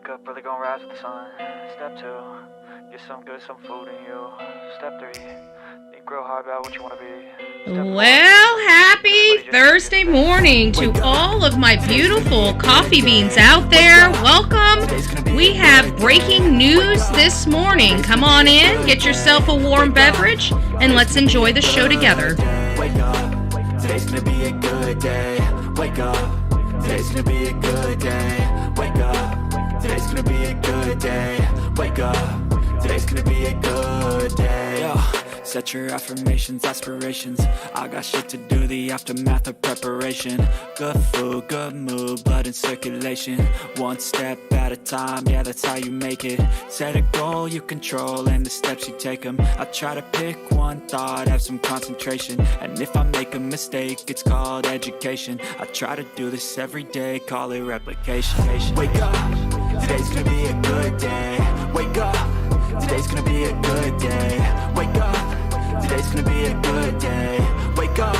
Wake up, really gonna rise with the sun. Step 2, get some good, some food in you. Step 3, think real hard about what you wanna be. Well, happy Thursday morning to all of my beautiful coffee beans out there. Welcome. We have breaking news this morning. Come on in, get yourself a warm beverage, and let's enjoy the show together. Wake up, today's gonna be a good day. Wake up, today's gonna be a good day. Wake up, today's gonna be a good day. Wake up, today's gonna be a good day. Yo. Set your affirmations, aspirations. I got shit to do, the aftermath of preparation. Good food, good mood, blood in circulation. One step at a time, yeah, that's how you make it. Set a goal you control and the steps you take them. I try to pick one thought, have some concentration. And if I make a mistake, it's called education. I try to do this every day, call it replication. Wake up, today's gonna be a good day. Wake up, today's gonna be a good day. Wake up, today's gonna be a good day. Wake up,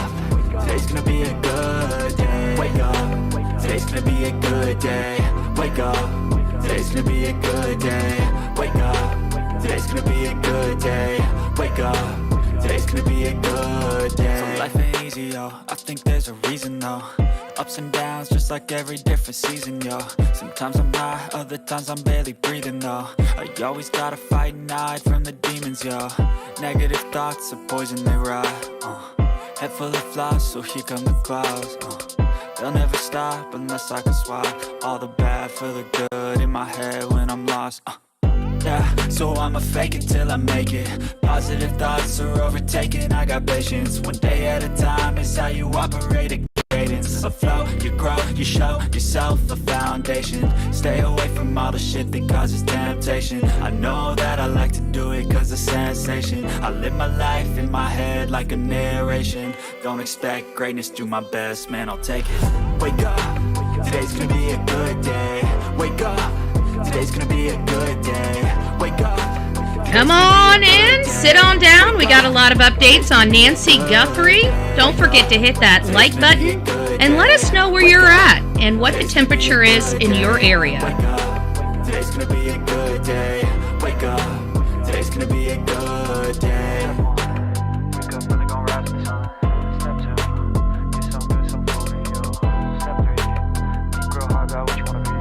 today's gonna be a good day. Wake up, today's gonna be a good day. Wake up, today's gonna be a good day. Wake up, today's gonna be a good day. Wake up, today's gonna be a good day. So life ain't easy, yo, I think there's a reason though. Ups and downs, just like every different season, yo. Sometimes I'm high, other times I'm barely breathing, though. I always gotta fight and hide from the demons, yo. Negative thoughts are poison, they rot. Head full of flies, so here come the clouds. They'll never stop unless I can swap all the bad for the good in my head when I'm lost. Yeah, so I'ma fake it till I make it. Positive thoughts are overtaken, I got patience. One day at a time is how you operate. A flow, you grow, you show yourself a foundation. Stay away from all the shit that causes temptation. I know that I like to do it cause it's sensation. I live my life in my head like a narration. Don't expect greatness, do my best, man, I'll take it. Wake up, today's gonna be a good day. Wake up, today's gonna be a good day. Wake up. Come on in, sit on down. We got a lot of updates on Nancy Guthrie. Don't forget to hit that like button and let us know where you're at and what the temperature is in your area. Wake up, today's gonna be a good day. Wake up, today's gonna be a good day. Wake up, really gonna rise with the sun. Step 2, get some good, some food in you. Step 3, think real hard about what you wanna be.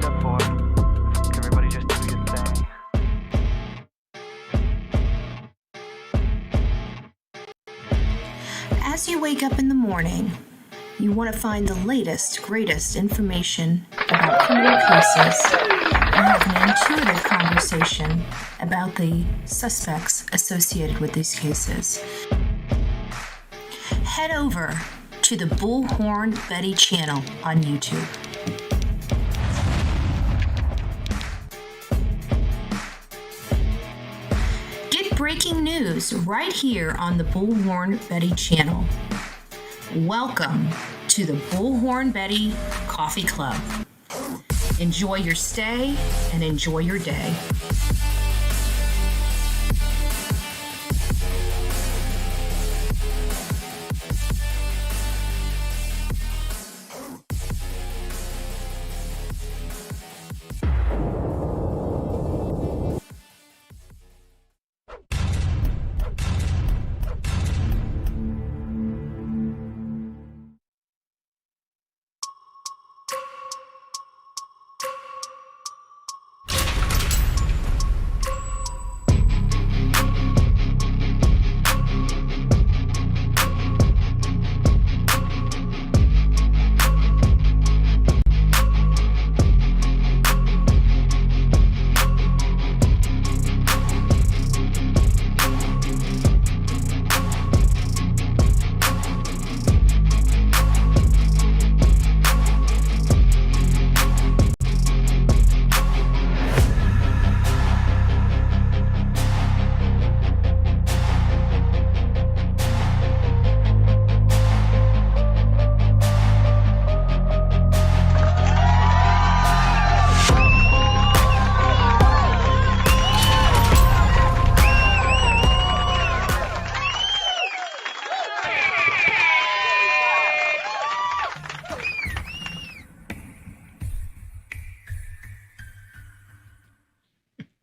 Step 4, everybody just do your thing. As you wake up in the morning, you want to find the latest, greatest information about criminal cases and have an intuitive conversation about the suspects associated with these cases. Head over to the Bullhorn Betty channel on YouTube. Get breaking news right here on the Bullhorn Betty channel. Welcome to the Bullhorn Betty Coffee Club. Enjoy your stay and enjoy your day.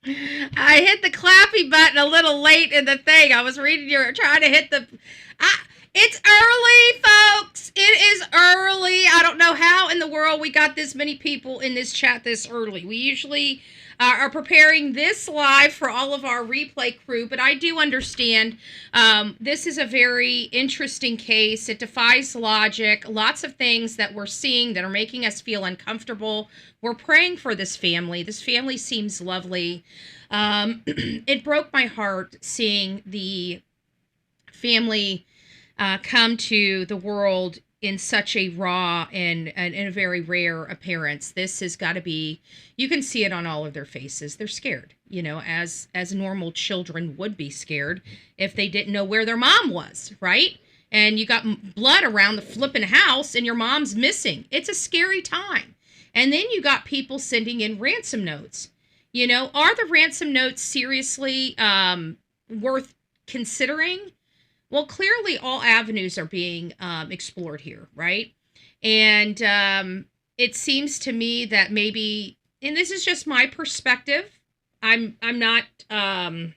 I hit the clappy button a little late in the thing. I was reading trying to hit the... It's early, folks. It is early. I don't know how in the world we got this many people in this chat this early. We usually are preparing this live for all of our replay crew, but I do understand this is a very interesting case. It defies logic. Lots of things that we're seeing that are making us feel uncomfortable. We're praying for this family. This family seems lovely. It broke my heart seeing the family come to the world in such a raw and a very rare appearance. This has got to be, you can see it on all of their faces. They're scared, as normal children would be scared if they didn't know where their mom was, right? And you got blood around the flipping house and your mom's missing. It's a scary time. And then you got people sending in ransom notes. Are the ransom notes seriously worth considering? Well, clearly all avenues are being explored here, right? And it seems to me that maybe, and this is just my perspective, I'm not, I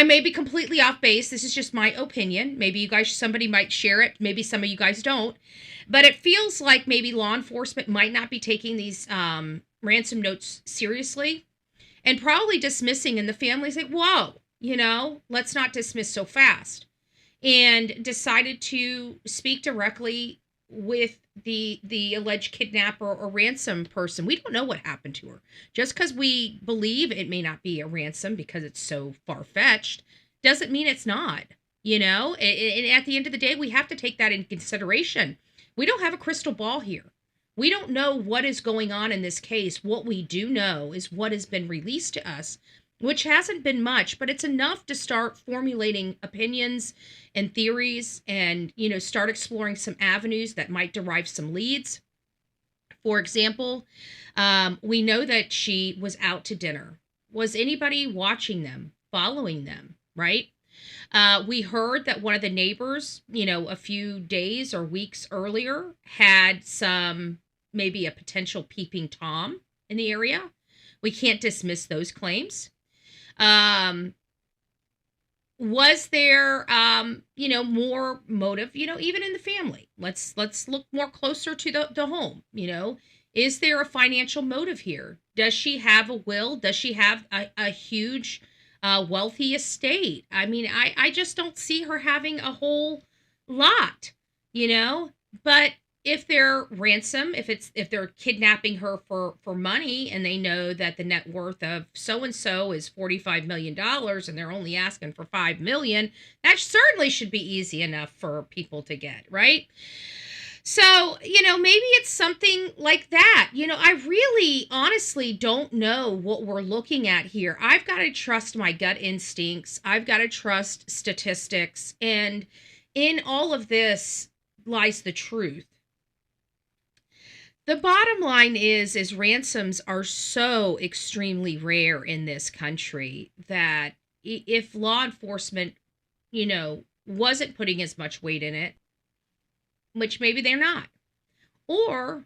may be completely off base. This is just my opinion. Maybe somebody might share it. Maybe some of you guys don't. But it feels like maybe law enforcement might not be taking these ransom notes seriously and probably dismissing, and the family's like, whoa. Let's not dismiss so fast, and decided to speak directly with the alleged kidnapper or ransom person. We don't know what happened to her. Just because we believe it may not be a ransom because it's so far-fetched doesn't mean it's not, and at the end of the day, we have to take that into consideration. We don't have a crystal ball here. We don't know what is going on in this case. What we do know is what has been released to us, which hasn't been much, but it's enough to start formulating opinions and theories and, start exploring some avenues that might derive some leads. For example, we know that she was out to dinner. Was anybody watching them, following them, right? We heard that one of the neighbors, a few days or weeks earlier had maybe a potential peeping Tom in the area. We can't dismiss those claims. Was there, more motive, even in the family? Let's look more closer to the home, is there a financial motive here? Does she have a will? Does she have a huge, wealthy estate? I mean, I just don't see her having a whole lot, but if they're if they're kidnapping her for money and they know that the net worth of so-and-so is $45 million and they're only asking for $5 million, that certainly should be easy enough for people to get, right? So, maybe it's something like that. I really honestly don't know what we're looking at here. I've got to trust my gut instincts. I've got to trust statistics. And in all of this lies the truth. The bottom line is ransoms are so extremely rare in this country that if law enforcement, wasn't putting as much weight in it, which maybe they're not, or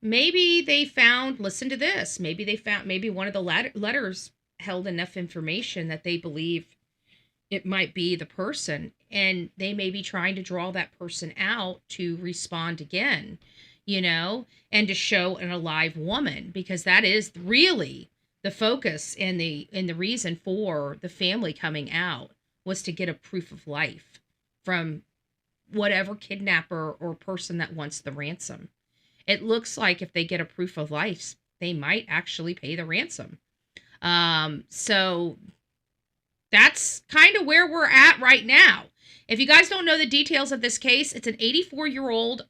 maybe they found, listen to this, maybe one of the letters held enough information that they believe it might be the person, and they may be trying to draw that person out to respond again. And to show an alive woman, because that is really the focus and the reason for the family coming out, was to get a proof of life from whatever kidnapper or person that wants the ransom. It looks like if they get a proof of life, they might actually pay the ransom. So that's kind of where we're at right now. If you guys don't know the details of this case, it's an 84-year-old,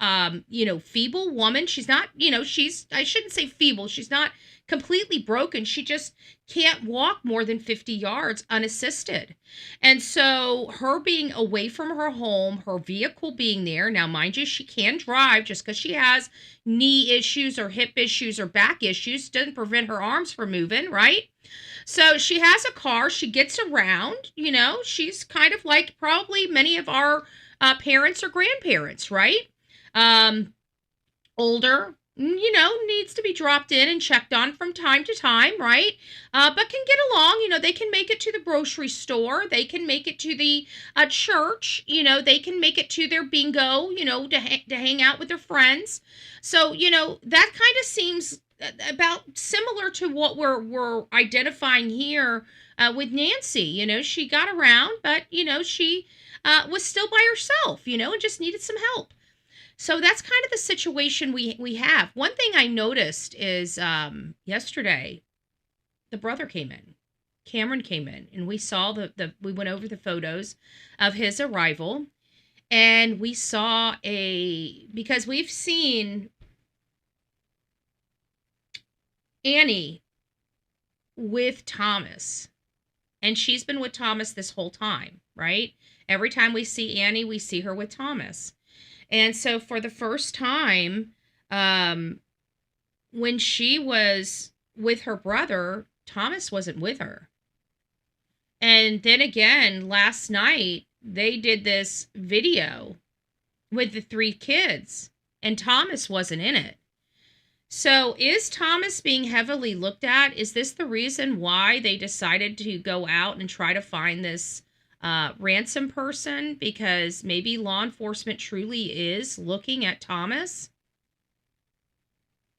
feeble woman. She's not, I shouldn't say feeble. She's not completely broken. She just can't walk more than 50 yards unassisted. And so her being away from her home, her vehicle being there. Now, mind you, she can drive. Just because she has knee issues or hip issues or back issues doesn't prevent her arms from moving, right? So she has a car. She gets around, she's kind of like probably many of our parents or grandparents, right? Older, needs to be dropped in and checked on from time to time, right? But can get along. They can make it to the grocery store. They can make it to the church. They can make it to their bingo, to hang out with their friends. So, that kind of seems about similar to what we're identifying here with Nancy. She got around, but, she was still by herself, and just needed some help. So that's kind of the situation we have. One thing I noticed is yesterday, the brother came in. Camron came in, and we saw we went over the photos of his arrival, and we saw because we've seen Annie with Thomas, and she's been with Thomas this whole time, right? Every time we see Annie, we see her with Thomas. And so for the first time, when she was with her brother, Thomas wasn't with her. And then again, last night, they did this video with the 3 kids, and Thomas wasn't in it. So is Thomas being heavily looked at? Is this the reason why they decided to go out and try to find this Ransom person, because maybe law enforcement truly is looking at Thomas?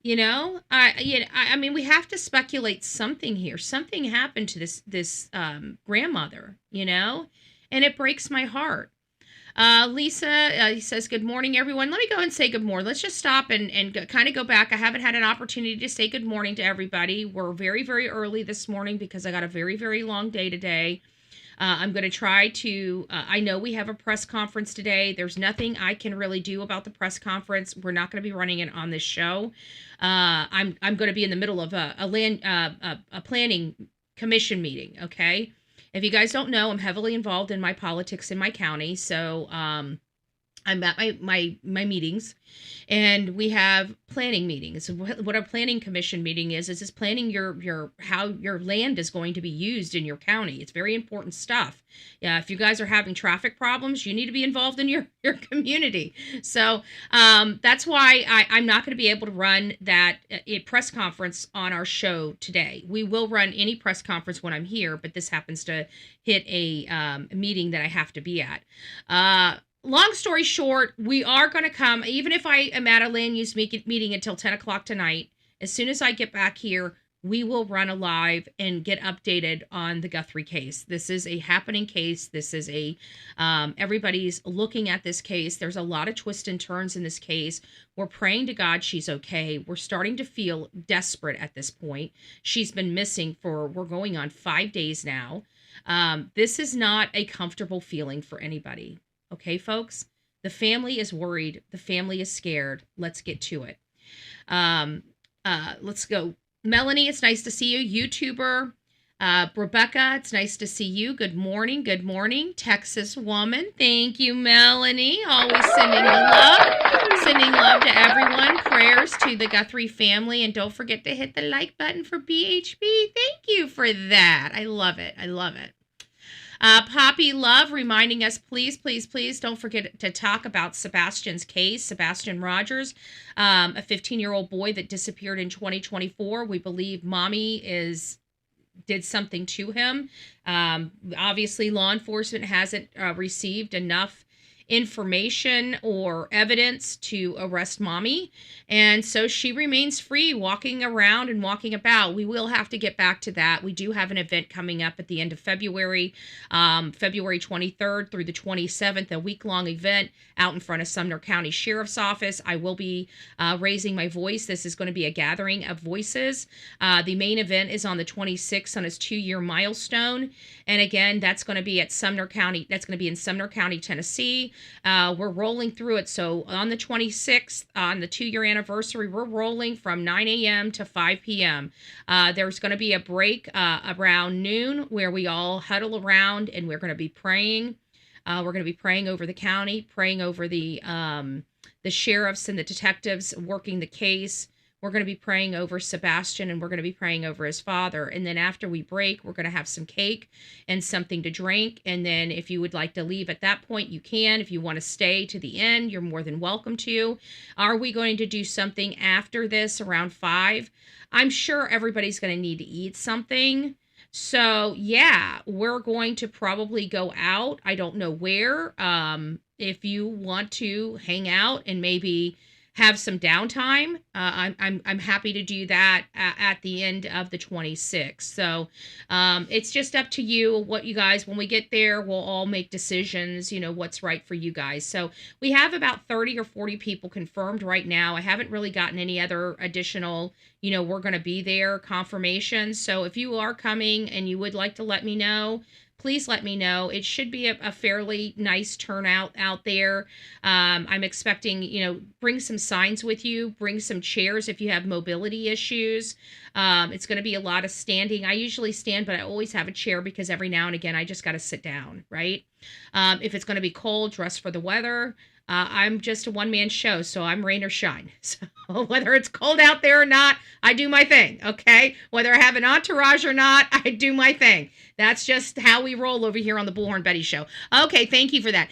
I mean, we have to speculate something here. Something happened to this grandmother, and it breaks my heart. Lisa, he says, good morning, everyone. Let me go and say good morning. Let's just stop and kind of go back. I haven't had an opportunity to say good morning to everybody. We're very, very early this morning because I got a very, very long day today. I'm going to try to, I know we have a press conference today. There's nothing I can really do about the press conference. We're not going to be running it on this show. I'm going to be in the middle of a planning commission meeting. Okay. If you guys don't know, I'm heavily involved in my politics in my county. So, I'm at my meetings, and we have planning meetings. What a planning commission meeting is planning your how your land is going to be used in your county. It's very important stuff. Yeah, if you guys are having traffic problems, you need to be involved in your community. So that's why I'm not going to be able to run that press conference on our show today. We will run any press conference when I'm here, but this happens to hit a meeting that I have to be at. Long story short, we are going to come, even if I am at a land use meeting until 10 o'clock tonight, as soon as I get back here, we will run a live and get updated on the Guthrie case. This is a happening case. This is everybody's looking at this case. There's a lot of twists and turns in this case. We're praying to God she's okay. We're starting to feel desperate at this point. She's been missing we're going on 5 days now. This is not a comfortable feeling for anybody. Okay, folks? The family is worried. The family is scared. Let's get to it. Let's go. Melanie, it's nice to see you. YouTuber. Rebecca, it's nice to see you. Good morning. Good morning. Texas woman. Thank you, Melanie. Always sending love. Sending love to everyone. Prayers to the Guthrie family. And don't forget to hit the like button for BHB. Thank you for that. I love it. I love it. Poppy Love reminding us, please, please, please don't forget to talk about Sebastian's case, Sebastian Rogers, a 15-year-old boy that disappeared in 2024. We believe mommy did something to him. Obviously, law enforcement hasn't received enough information or evidence to arrest mommy, and so she remains free, walking around and walking about. We will have to get back to that. We do have an event coming up at the end of February, February 23rd through the 27th, a week-long event out in front of Sumner County Sheriff's Office. I will be raising my voice. This is going to be a gathering of voices. The main event is on the 26th on his 2-year milestone, and again, that's going to be at Sumner County. That's going to be in Sumner County, Tennessee. We're rolling through it. So on the 26th, on the 2-year anniversary, we're rolling from 9 a.m. to 5 p.m. There's going to be a break around noon where we all huddle around and we're going to be praying. We're going to be praying over the county, praying over the sheriffs and the detectives working the case. We're going to be praying over Sebastian, and we're going to be praying over his father. And then after we break, we're going to have some cake and something to drink. And then if you would like to leave at that point, you can. If you want to stay to the end, you're more than welcome to. Are we going to do something after this around 5? I'm sure everybody's going to need to eat something. So yeah, we're going to probably go out. I don't know where. If you want to hang out and maybe have some downtime, I'm happy to do that at the end of the 26th. So it's just up to you what you guys, when we get there, we'll all make decisions, what's right for you guys. So we have about 30 or 40 people confirmed right now. I haven't really gotten any other additional, we're going to be there confirmations. So if you are coming and you would like to let me know, please let me know. It should be a fairly nice turnout out there. I'm expecting, bring some signs with you, bring some chairs if you have mobility issues. It's going to be a lot of standing. I usually stand, but I always have a chair because every now and again, I just got to sit down, right? If it's going to be cold, dress for the weather. I'm just a one-man show, so I'm rain or shine. So whether it's cold out there or not, I do my thing, okay? Whether I have an entourage or not, I do my thing. That's just how we roll over here on the Bullhorn Betty Show. Okay, thank you for that.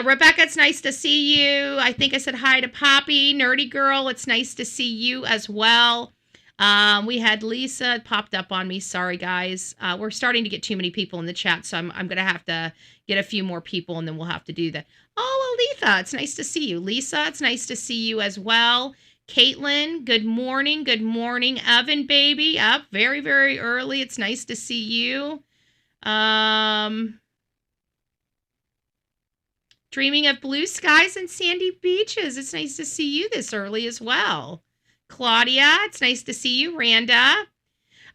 Rebecca, it's nice to see you. I think I said hi to Poppy. Nerdy Girl, it's nice to see you as well. We had Lisa popped up on me. Sorry, guys. We're starting to get too many people in the chat, so I'm going to have to get a few more people, and then we'll have to do that. Oh, Aletha, it's nice to see you. Lisa, it's nice to see you as well. Caitlin, good morning. Good morning. Evan, baby, up very, very early. It's nice to see you. Dreaming of blue skies and sandy beaches. It's nice to see you this early as well. Claudia, it's nice to see you. Randa.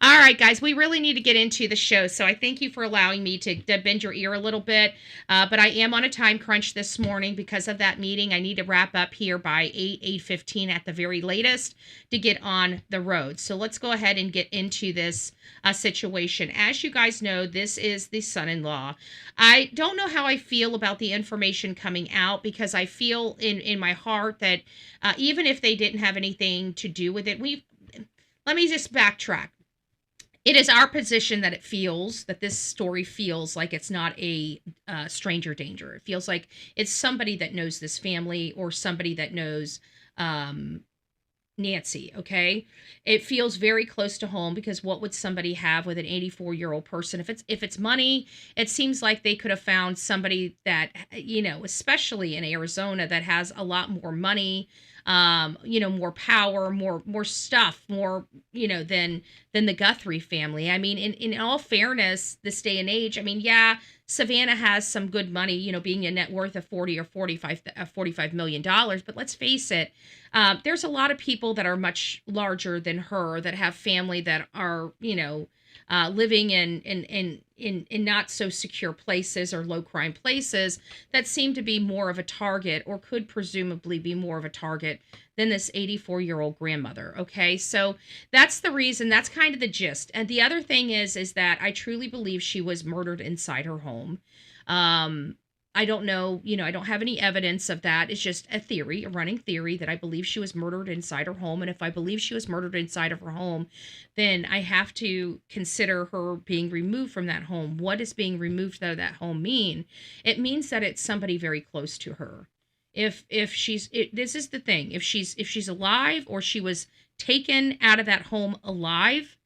All right, guys, we really need to get into the show, so I thank you for allowing me to bend your ear a little bit, but I am on a time crunch this morning because of that meeting. I need to wrap up here by 8:15 at the very latest to get on the road. So let's go ahead and get into this situation. As you guys know, this is the son-in-law. I don't know how I feel about the information coming out because I feel in my heart that even if they didn't have anything to do with it, let me just backtrack. It is our position that this story feels like it's not a stranger danger. It feels like it's somebody that knows this family or somebody that knows Nancy, okay? It feels very close to home because what would somebody have with an 84-year-old person? If it's money, it seems like they could have found somebody that, especially in Arizona, that has a lot more money, more power, more stuff, more, than the Guthrie family. I mean, in all fairness, this day and age, I mean, yeah, Savannah has some good money, being a net worth of $45 million. But let's face it, there's a lot of people that are much larger than her that have family that are, living in not so secure places or low crime places that seem to be more of a target or could presumably be more of a target than this 84-year-old grandmother. Okay, so that's the reason. That's kind of the gist. And the other thing is that I truly believe she was murdered inside her home. I don't know, I don't have any evidence of that. It's just a theory, a running theory that I believe she was murdered inside her home. And if I believe she was murdered inside of her home, then I have to consider her being removed from that home. What does being removed out of that home mean? It means that it's somebody very close to her. This is the thing. If she's alive or she was taken out of that home alive,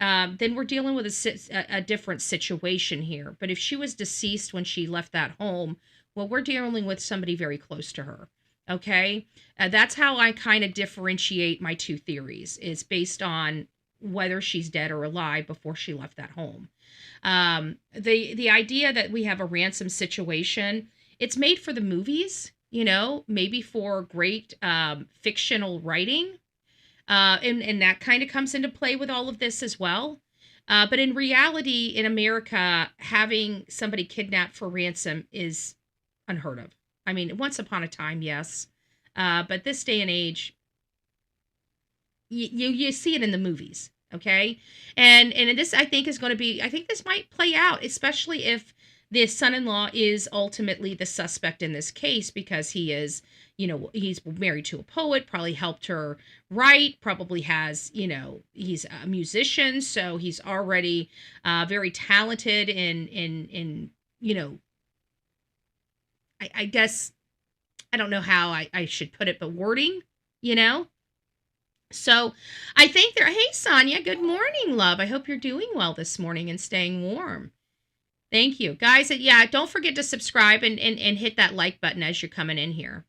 then we're dealing with a different situation here. But if she was deceased when she left that home, well, we're dealing with somebody very close to her. Okay? That's how I kind of differentiate my two theories, is based on whether she's dead or alive before she left that home. The idea that we have a ransom situation, it's made for the movies, maybe for great fictional writing. And that kind of comes into play with all of this as well. But in reality, in America, having somebody kidnapped for ransom is unheard of. I mean, once upon a time, yes. But this day and age, you see it in the movies, okay? And this, I think, I think this might play out, especially if the son-in-law is ultimately the suspect in this case, because he is, he's married to a poet, probably helped her write, probably has, he's a musician, so he's already very talented in I guess, I don't know how I should put it, but wording, you know? So I think hey, Sonia, good morning, love. I hope you're doing well this morning and staying warm. Thank you. Guys, yeah, don't forget to subscribe and hit that like button as you're coming in here.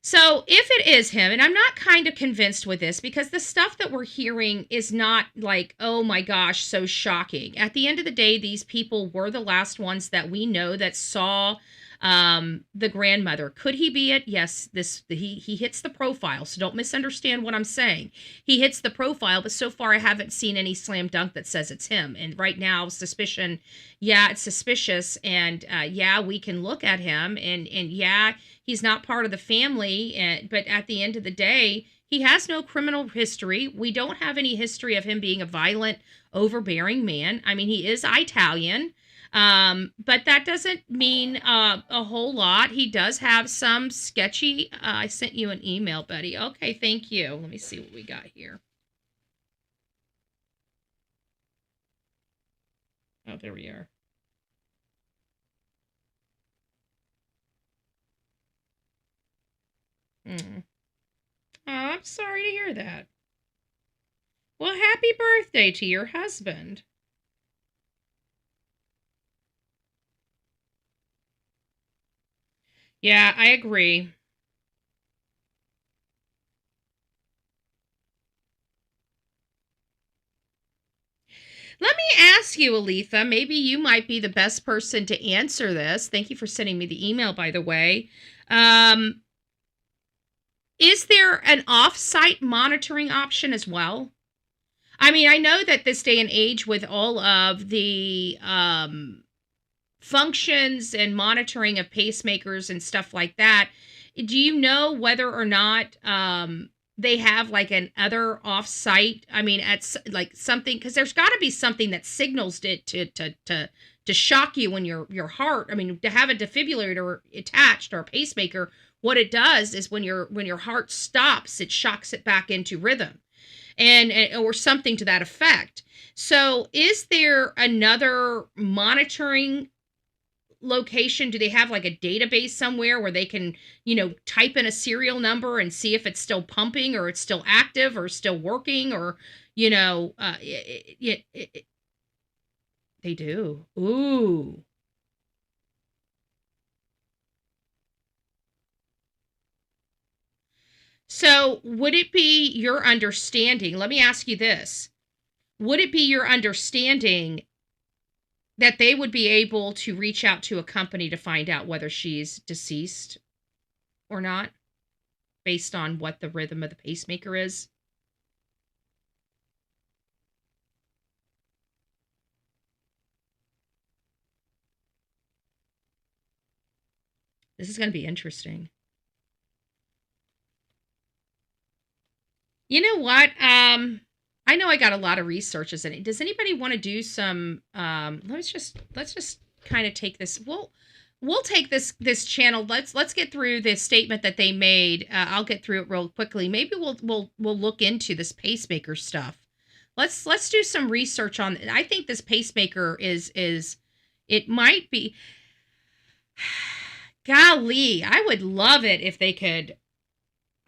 So if it is him, and I'm not kind of convinced with this because the stuff that we're hearing is not like, oh my gosh, so shocking. At the end of the day, these people were the last ones that we know that saw the grandmother. Could he be it? Yes, he hits the profile, so don't misunderstand what I'm saying. He hits the profile, but so far I haven't seen any slam dunk that says it's him. And right now, suspicion, yeah, it's suspicious, and yeah, we can look at him, and yeah, he's not part of the family, but at the end of the day, he has no criminal history. We don't have any history of him being a violent, overbearing man. I mean, he is Italian. But that doesn't mean a whole lot. He does have some sketchy. I sent you an email, Betty. Okay, thank you. Let me see what we got here. Oh, there we are. Oh, I'm sorry to hear that. Well, happy birthday to your husband. Yeah, I agree. Let me ask you, Aletha, maybe you might be the best person to answer this. Thank you for sending me the email, by the way. Is there an off-site monitoring option as well? I mean, I know that this day and age with all of the functions and monitoring of pacemakers and stuff like that, do you know whether or not they have like an other off-site? I mean, at like something, because there's got to be something that signals it to shock you when your heart. I mean, to have a defibrillator attached or a pacemaker, what it does is when your heart stops, it shocks it back into rhythm, and or something to that effect. So, is there another monitoring location? Do they have like a database somewhere where they can, type in a serial number and see if it's still pumping or it's still active or still working, or, they do. Ooh. So would it be your understanding, let me ask you this, would it be your understanding that they would be able to reach out to a company to find out whether she's deceased or not, based on what the rhythm of the pacemaker is? This is going to be interesting. You know what? I know I got a lot of researches in it. Does anybody want to do some? Let's just kind of take this. We'll take this channel. Let's get through this statement that they made. I'll get through it real quickly. Maybe we'll look into this pacemaker stuff. Let's do some research on it. I think this pacemaker is it might be. Golly, I would love it if they could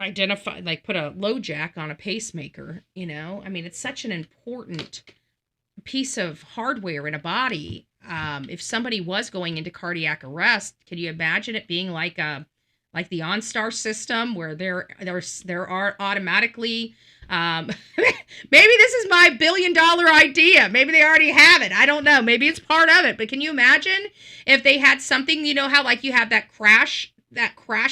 identify, like put a low jack on a pacemaker, I mean, it's such an important piece of hardware in a body. If somebody was going into cardiac arrest, could you imagine it being like the OnStar system where there are automatically, maybe this is my $1 billion idea. Maybe they already have it. I don't know. Maybe it's part of it, but can you imagine if they had something, how like you have that crash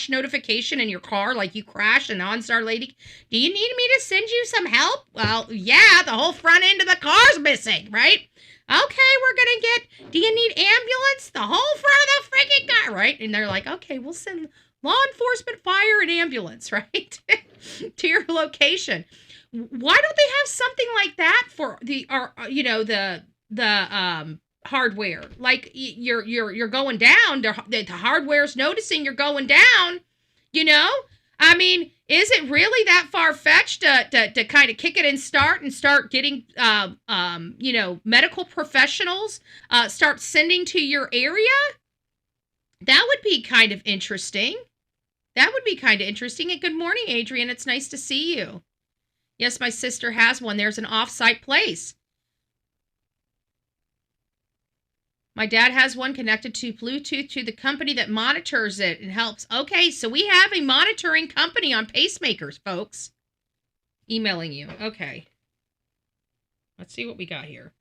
notification in your car, like you crashed and the OnStar lady, do you need me to send you some help? Well, yeah, the whole front end of the car's missing, right? Okay, we're gonna get, do you need ambulance? The whole front of the freaking car, right? And they're like, okay, we'll send law enforcement, fire, and ambulance, right? to your location. Why don't they have something like that for the hardware? Like you're going down, the hardware's noticing you're going down, You know? I mean, is it really that far-fetched to kind of kick it and start getting, medical professionals, start sending to your area? That would be kind of interesting. And good morning, Adrian. It's nice to see you. Yes, my sister has one. There's an off-site place. My dad has one connected to Bluetooth to the company that monitors it and helps. Okay, so we have a monitoring company on pacemakers, folks. Emailing you. Okay. Let's see what we got here.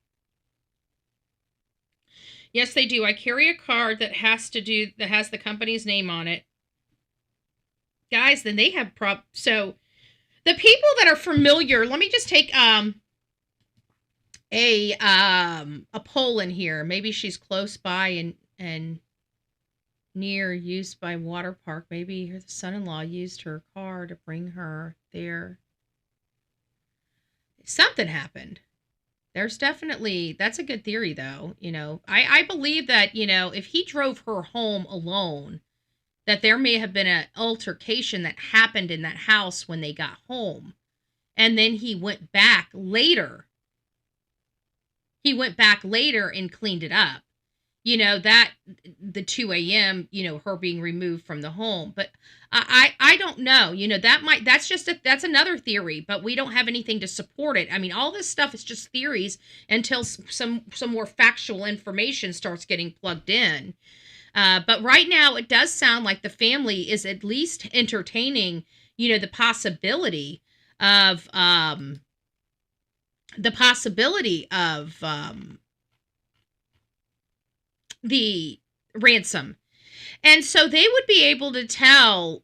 Yes, they do. I carry a card that has the company's name on it. Guys, then they have so the people that are familiar, let me just take a poll in here. Maybe she's close by and near used by water park. Maybe her son-in-law used her car to bring her there. Something happened. That's a good theory though. I believe that, if he drove her home alone, that there may have been an altercation that happened in that house when they got home. And then he went back later. And cleaned it up. That the 2 a.m., her being removed from the home. But I don't know. That's another theory, but we don't have anything to support it. I mean, all this stuff is just theories until some more factual information starts getting plugged in. But right now, it does sound like the family is at least entertaining, the possibility of the ransom. And so they would be able to tell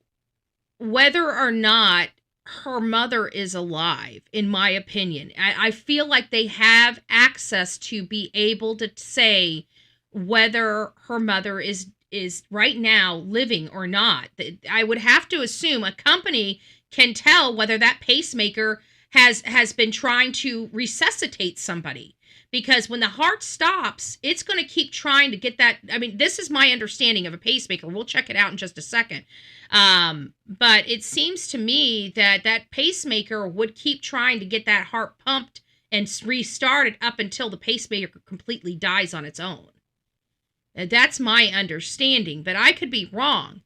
whether or not her mother is alive, in my opinion. I feel like they have access to be able to say whether her mother is right now living or not. I would have to assume a company can tell whether that pacemaker has been trying to resuscitate somebody. Because when the heart stops, it's going to keep trying to get that. I mean, this is my understanding of a pacemaker. We'll check it out in just a second. But it seems to me that pacemaker would keep trying to get that heart pumped and restarted up until the pacemaker completely dies on its own. That's my understanding, but I could be wrong.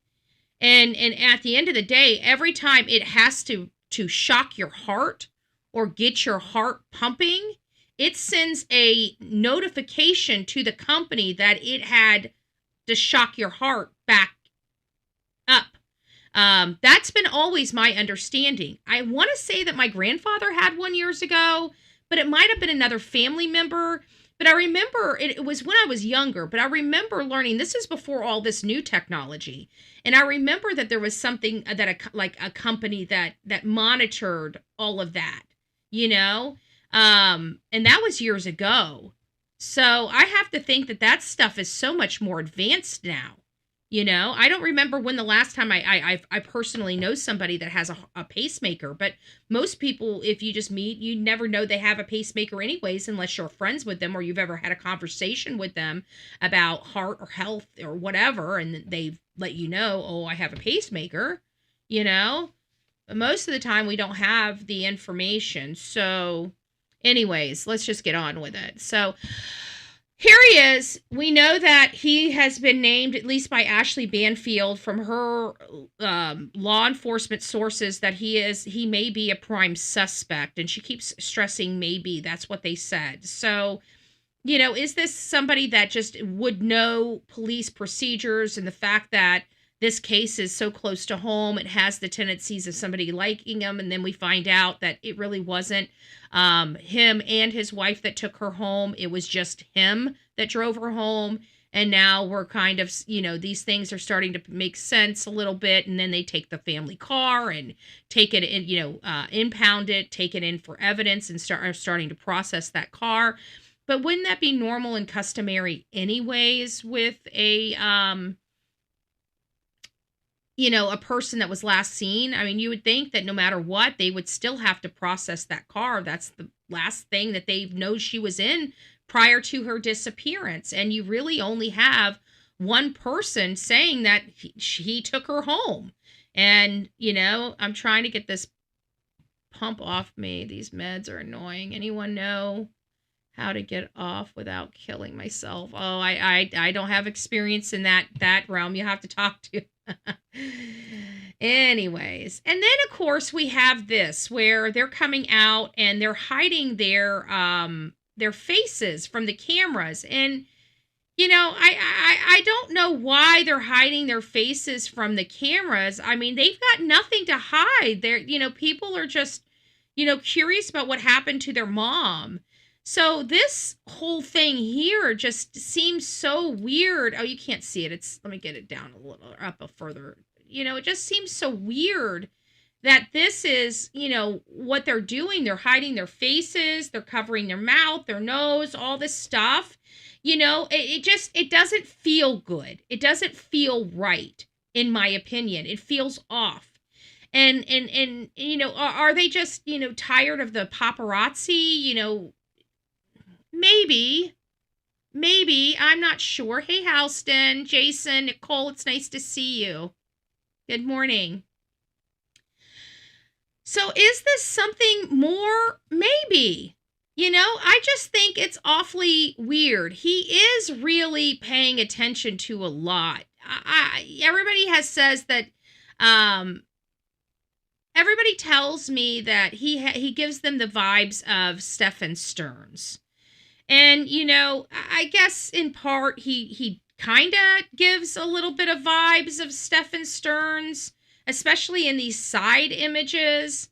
And at the end of the day, every time it has to shock your heart or get your heart pumping, it sends a notification to the company that it had to shock your heart back up. That's been always my understanding. I want to say that my grandfather had one years ago, but it might have been another family member. But I remember, it was when I was younger, but I remember learning, this is before all this new technology. And I remember that there was something that a company that monitored all of that, and that was years ago. So I have to think that stuff is so much more advanced now. I don't remember when the last time I personally know somebody that has a pacemaker, but most people, if you just meet, you never know they have a pacemaker anyways, unless you're friends with them or you've ever had a conversation with them about heart or health or whatever, and they let you know, oh, I have a pacemaker, But most of the time we don't have the information. So anyways, let's just get on with it. So here he is. We know that he has been named, at least by Ashley Banfield, from her law enforcement sources, that he may be a prime suspect. And she keeps stressing maybe. That's what they said. So, is this somebody that just would know police procedures, and the fact that this case is so close to home, it has the tendencies of somebody liking him, and then we find out that it really wasn't him and his wife that took her home. It was just him that drove her home, and now we're kind of, these things are starting to make sense a little bit, and then they take the family car and take it in, impound it, take it in for evidence, and are starting to process that car. But wouldn't that be normal and customary anyways with a person that was last seen? I mean, you would think that no matter what, they would still have to process that car. That's the last thing that they know she was in prior to her disappearance. And you really only have one person saying that he took her home. And, I'm trying to get this pump off me. These meds are annoying. Anyone know how to get off without killing myself? Oh, I don't have experience in that realm. You have to talk to. Anyways, and then of course we have this where they're coming out and they're hiding their faces from the cameras. And I don't know why they're hiding their faces from the cameras. I mean, they've got nothing to hide. They're, people are just, curious about what happened to their mom. So this whole thing here just seems so weird. Oh, you can't see it. Let me get it down a little, up a further. It just seems so weird that this is, what they're doing. They're hiding their faces. They're covering their mouth, their nose, all this stuff. It doesn't feel good. It doesn't feel right, in my opinion. It feels off. And are they just, tired of the paparazzi? Maybe, I'm not sure. Hey, Houston, Jason, Nicole, it's nice to see you. Good morning. So is this something more? Maybe. I just think it's awfully weird. He is really paying attention to a lot. Everybody says that, everybody tells me that he gives them the vibes of Stephen Stearns. And, I guess in part he kind of gives a little bit of vibes of Stephen Stearns, especially in these side images.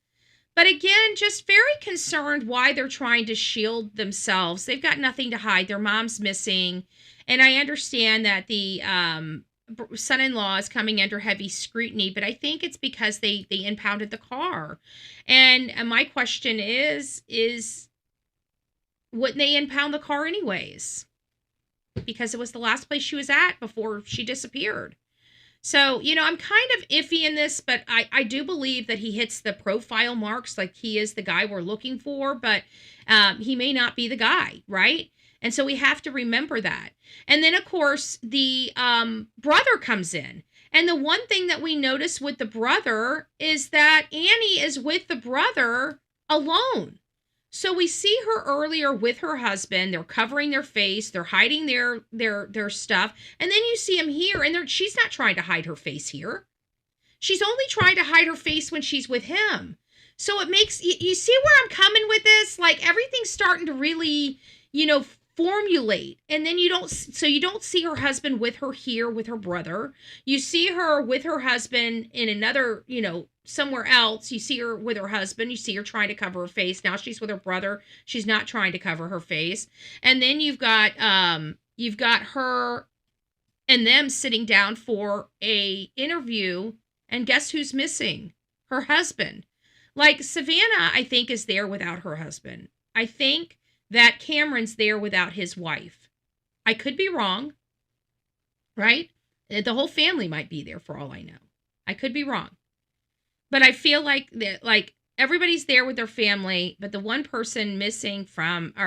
But again, just very concerned why they're trying to shield themselves. They've got nothing to hide. Their mom's missing. And I understand that the son-in-law is coming under heavy scrutiny, but I think it's because they impounded the car. And my question is wouldn't they impound the car anyways? Because it was the last place she was at before she disappeared. So, I'm kind of iffy in this, but I do believe that he hits the profile marks, like he is the guy we're looking for, but he may not be the guy, right? And so we have to remember that. And then, of course, the brother comes in. And the one thing that we notice with the brother is that Annie is with the brother alone. So we see her earlier with her husband. They're covering their face. They're hiding their stuff. And then you see him here, and she's not trying to hide her face here. She's only trying to hide her face when she's with him. So it makes, you see where I'm coming with this? Like everything's starting to really, formulate. And then you don't see her husband with her here with her brother. You see her with her husband in another, somewhere else. You see her with her husband. You see her trying to cover her face. Now she's with her brother. She's not trying to cover her face. And then you've got her and them sitting down for a interview. And guess who's missing? Her husband. Like Savannah, I think, is there without her husband. I think that Camron's there without his wife. I could be wrong, right? The whole family might be there for all I know. I could be wrong. But I feel like everybody's there with their family, but the one person missing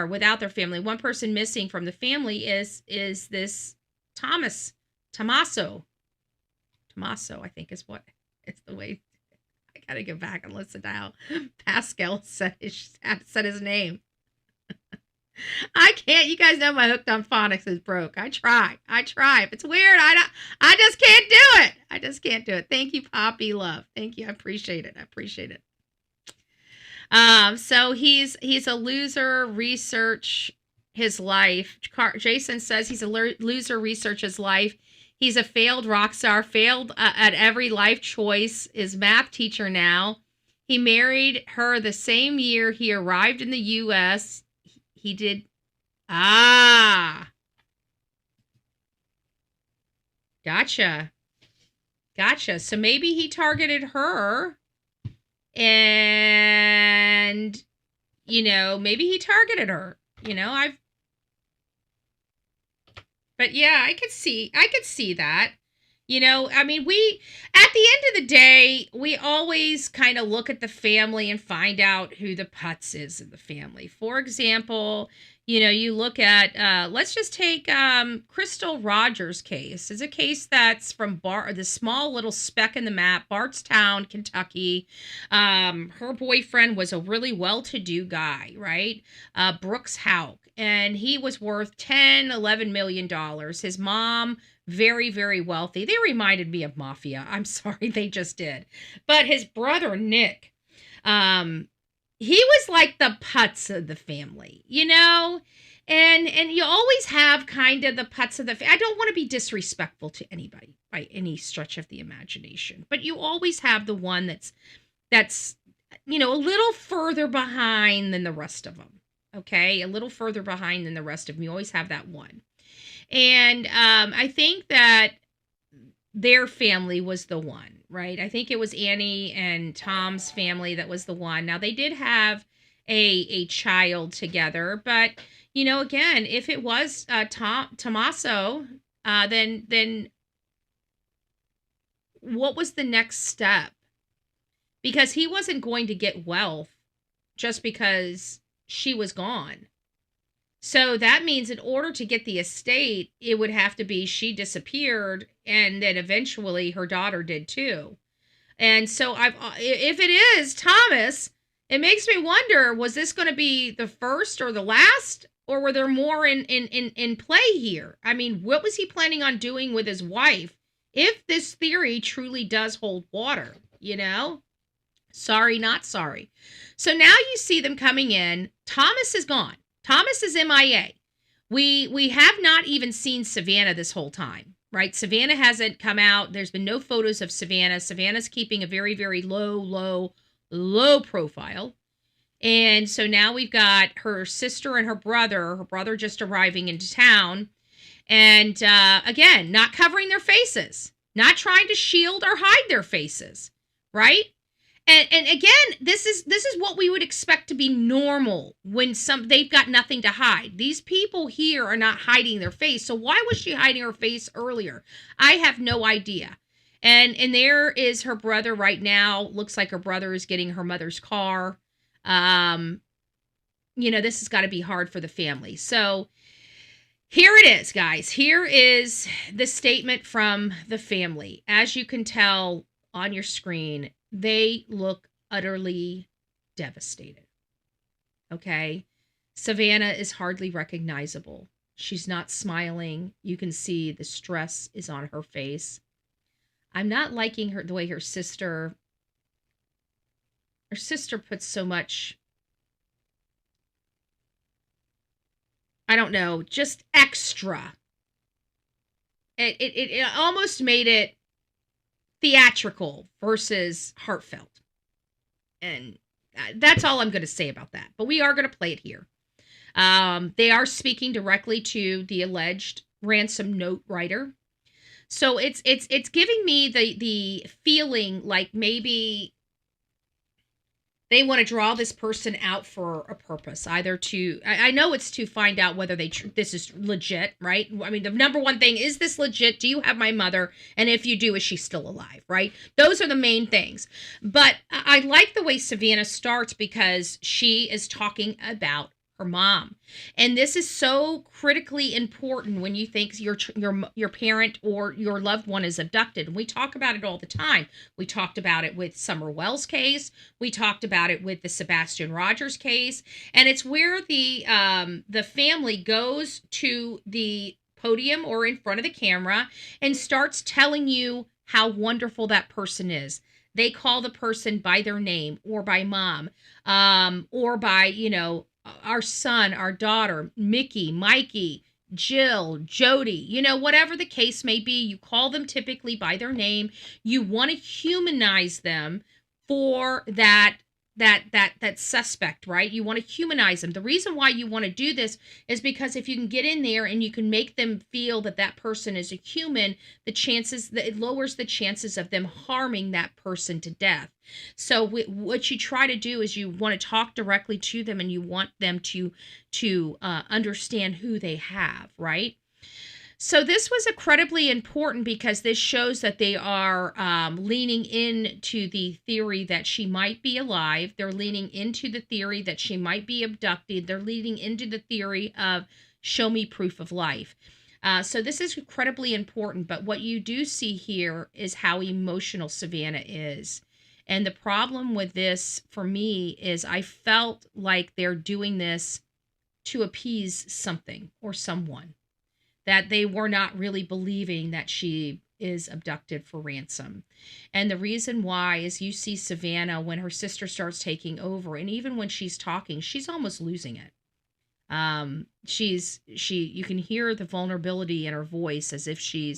without their family, one person missing from the family is this Tammaso. Tommaso, I think is what it's the way. I gotta go back and listen to how Pascal said his name. I can't. You guys know my Hooked on Phonics is broke. I try. If it's weird, I just can't do it. Thank you, Poppy Love. Thank you. I appreciate it. So he's a loser. Research his life. Jason says he's a loser. Research his life. He's a failed rock star. Failed at every life choice. Is math teacher now. He married her the same year he arrived in the U.S. He did. Gotcha. So maybe he targeted her and, maybe he targeted her, but yeah, I could see that. I mean, at the end of the day, we always kind of look at the family and find out who the putz is in the family. For example, You look at, let's just take Crystal Rogers' case. It's a case that's from the small little speck in the map, Bardstown, Kentucky. Her boyfriend was a really well-to-do guy, right? Brooks Houck, and he was worth $11 million. His mom, very, very wealthy. They reminded me of mafia. I'm sorry, they just did. But his brother, Nick, he was like the putz of the family, and you always have kind of the putz of the I don't want to be disrespectful to anybody by any stretch of the imagination, but you always have the one that's a little further behind than the rest of them. Okay, a little further behind than the rest of them. You always have that one, and I think that their family was the one, right? I think it was Annie and Tom's family that was the one. Now, they did have a child together, but, again, if it was Tommaso, then what was the next step? Because he wasn't going to get wealth just because she was gone. So that means in order to get the estate, it would have to be she disappeared, and then eventually her daughter did too. And so if it is Thomas, it makes me wonder, was this going to be the first or the last, or were there more in play here? I mean, what was he planning on doing with his wife if this theory truly does hold water, Sorry, not sorry. So now you see them coming in. Thomas is gone. Thomas is MIA. We have not even seen Savannah this whole time, right? Savannah hasn't come out. There's been no photos of Savannah. Savannah's keeping a very, very low profile. And so now we've got her sister and her brother just arriving into town. And again, not covering their faces, not trying to shield or hide their faces, right? And again, this is what we would expect to be normal when they've got nothing to hide. These people here are not hiding their face. So why was she hiding her face earlier? I have no idea. And there is her brother right now. Looks like her brother is getting her mother's car. This has got to be hard for the family. So here it is, guys. Here is the statement from the family. As you can tell on your screen, they look utterly devastated. Okay? Savannah is hardly recognizable. She's not smiling. You can see the stress is on her face. I'm not liking the way her sister puts so much, I don't know, just extra. It almost made it theatrical versus heartfelt. And that's all I'm going to say about that. But we are going to play it here. They are speaking directly to the alleged ransom note writer. So it's giving me the feeling like maybe they want to draw this person out for a purpose, either to, I know it's to find out whether this is legit, right? I mean, the number one thing, is this legit? Do you have my mother? And if you do, is she still alive, right? Those are the main things. But I like the way Savannah starts because she is talking about her mom. And this is so critically important when you think your parent or your loved one is abducted. And we talk about it all the time. We talked about it with Summer Wells' case. We talked about it with the Sebastian Rogers case. And it's where the family goes to the podium or in front of the camera and starts telling you how wonderful that person is. They call the person by their name or by mom, or by, our son, our daughter, Mickey, Mikey, Jill, Jody, whatever the case may be, you call them typically by their name. You want to humanize them for that suspect, right? You want to humanize them. The reason why you want to do this is because if you can get in there and you can make them feel that person is a human, it lowers the chances of them harming that person to death. So what you try to do is you want to talk directly to them and you want them to understand who they have, right? So this was incredibly important because this shows that they are leaning into the theory that she might be alive. They're leaning into the theory that she might be abducted. They're leaning into the theory of show me proof of life. So this is incredibly important. But what you do see here is how emotional Savannah is. And the problem with this for me is I felt like they're doing this to appease something or someone, that they were not really believing that she is abducted for ransom. And the reason why is you see Savannah when her sister starts taking over, and even when she's talking, she's almost losing it. You can hear the vulnerability in her voice as if she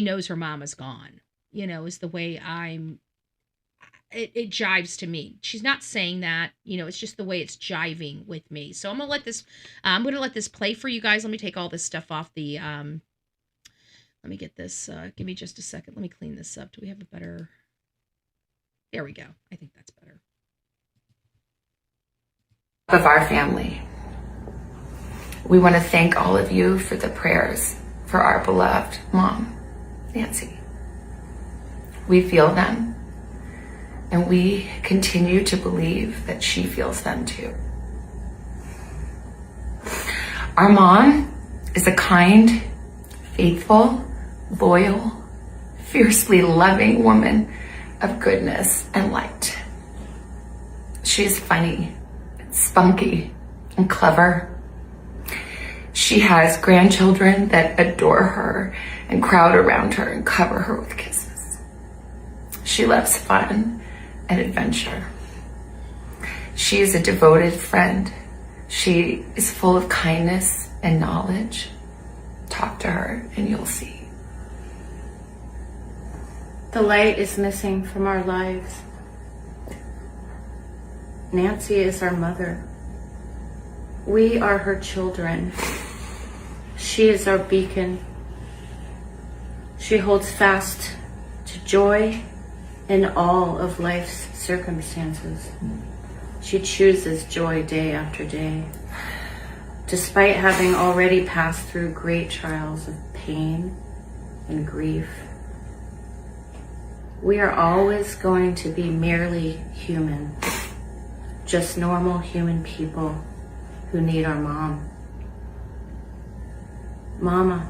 knows her mom is gone, is the way it jives to me. She's not saying that, it's just the way it's jiving with me. So I'm going to let this play for you guys. Let me take all this stuff off the, let me get this, give me just a second. Let me clean this up. Do we have a better, there we go. I think that's better. Of our family, we want to thank all of you for the prayers for our beloved mom, Nancy. We feel them. And we continue to believe that she feels them too. Our mom is a kind, faithful, loyal, fiercely loving woman of goodness and light. She is funny, spunky, and clever. She has grandchildren that adore her and crowd around her and cover her with kisses. She loves fun and adventure. She is a devoted friend. She is full of kindness and knowledge. Talk to her and you'll see. The light is missing from our lives. Nancy is our mother. We are her children. She is our beacon. She holds fast to joy in all of life's circumstances. She chooses joy day after day, despite having already passed through great trials of pain and grief. We are always going to be merely human, just normal human people who need our mom. Mama,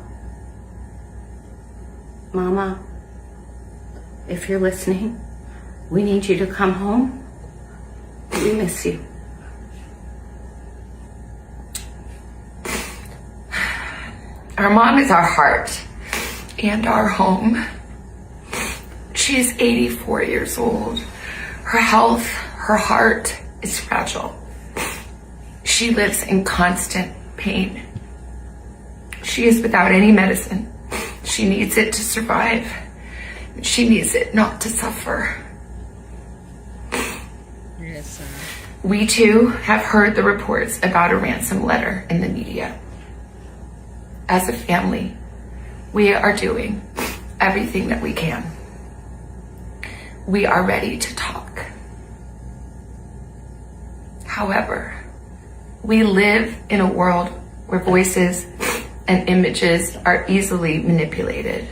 if you're listening, we need you to come home. We miss you. Our mom is our heart and our home. She is 84 years old. Her health, her heart is fragile. She lives in constant pain. She is without any medicine. She needs it to survive. She needs it not to suffer. Yes, sir. We too have heard the reports about a ransom letter in the media. As a family, we are doing everything that we can. We are ready to talk. However, we live in a world where voices and images are easily manipulated.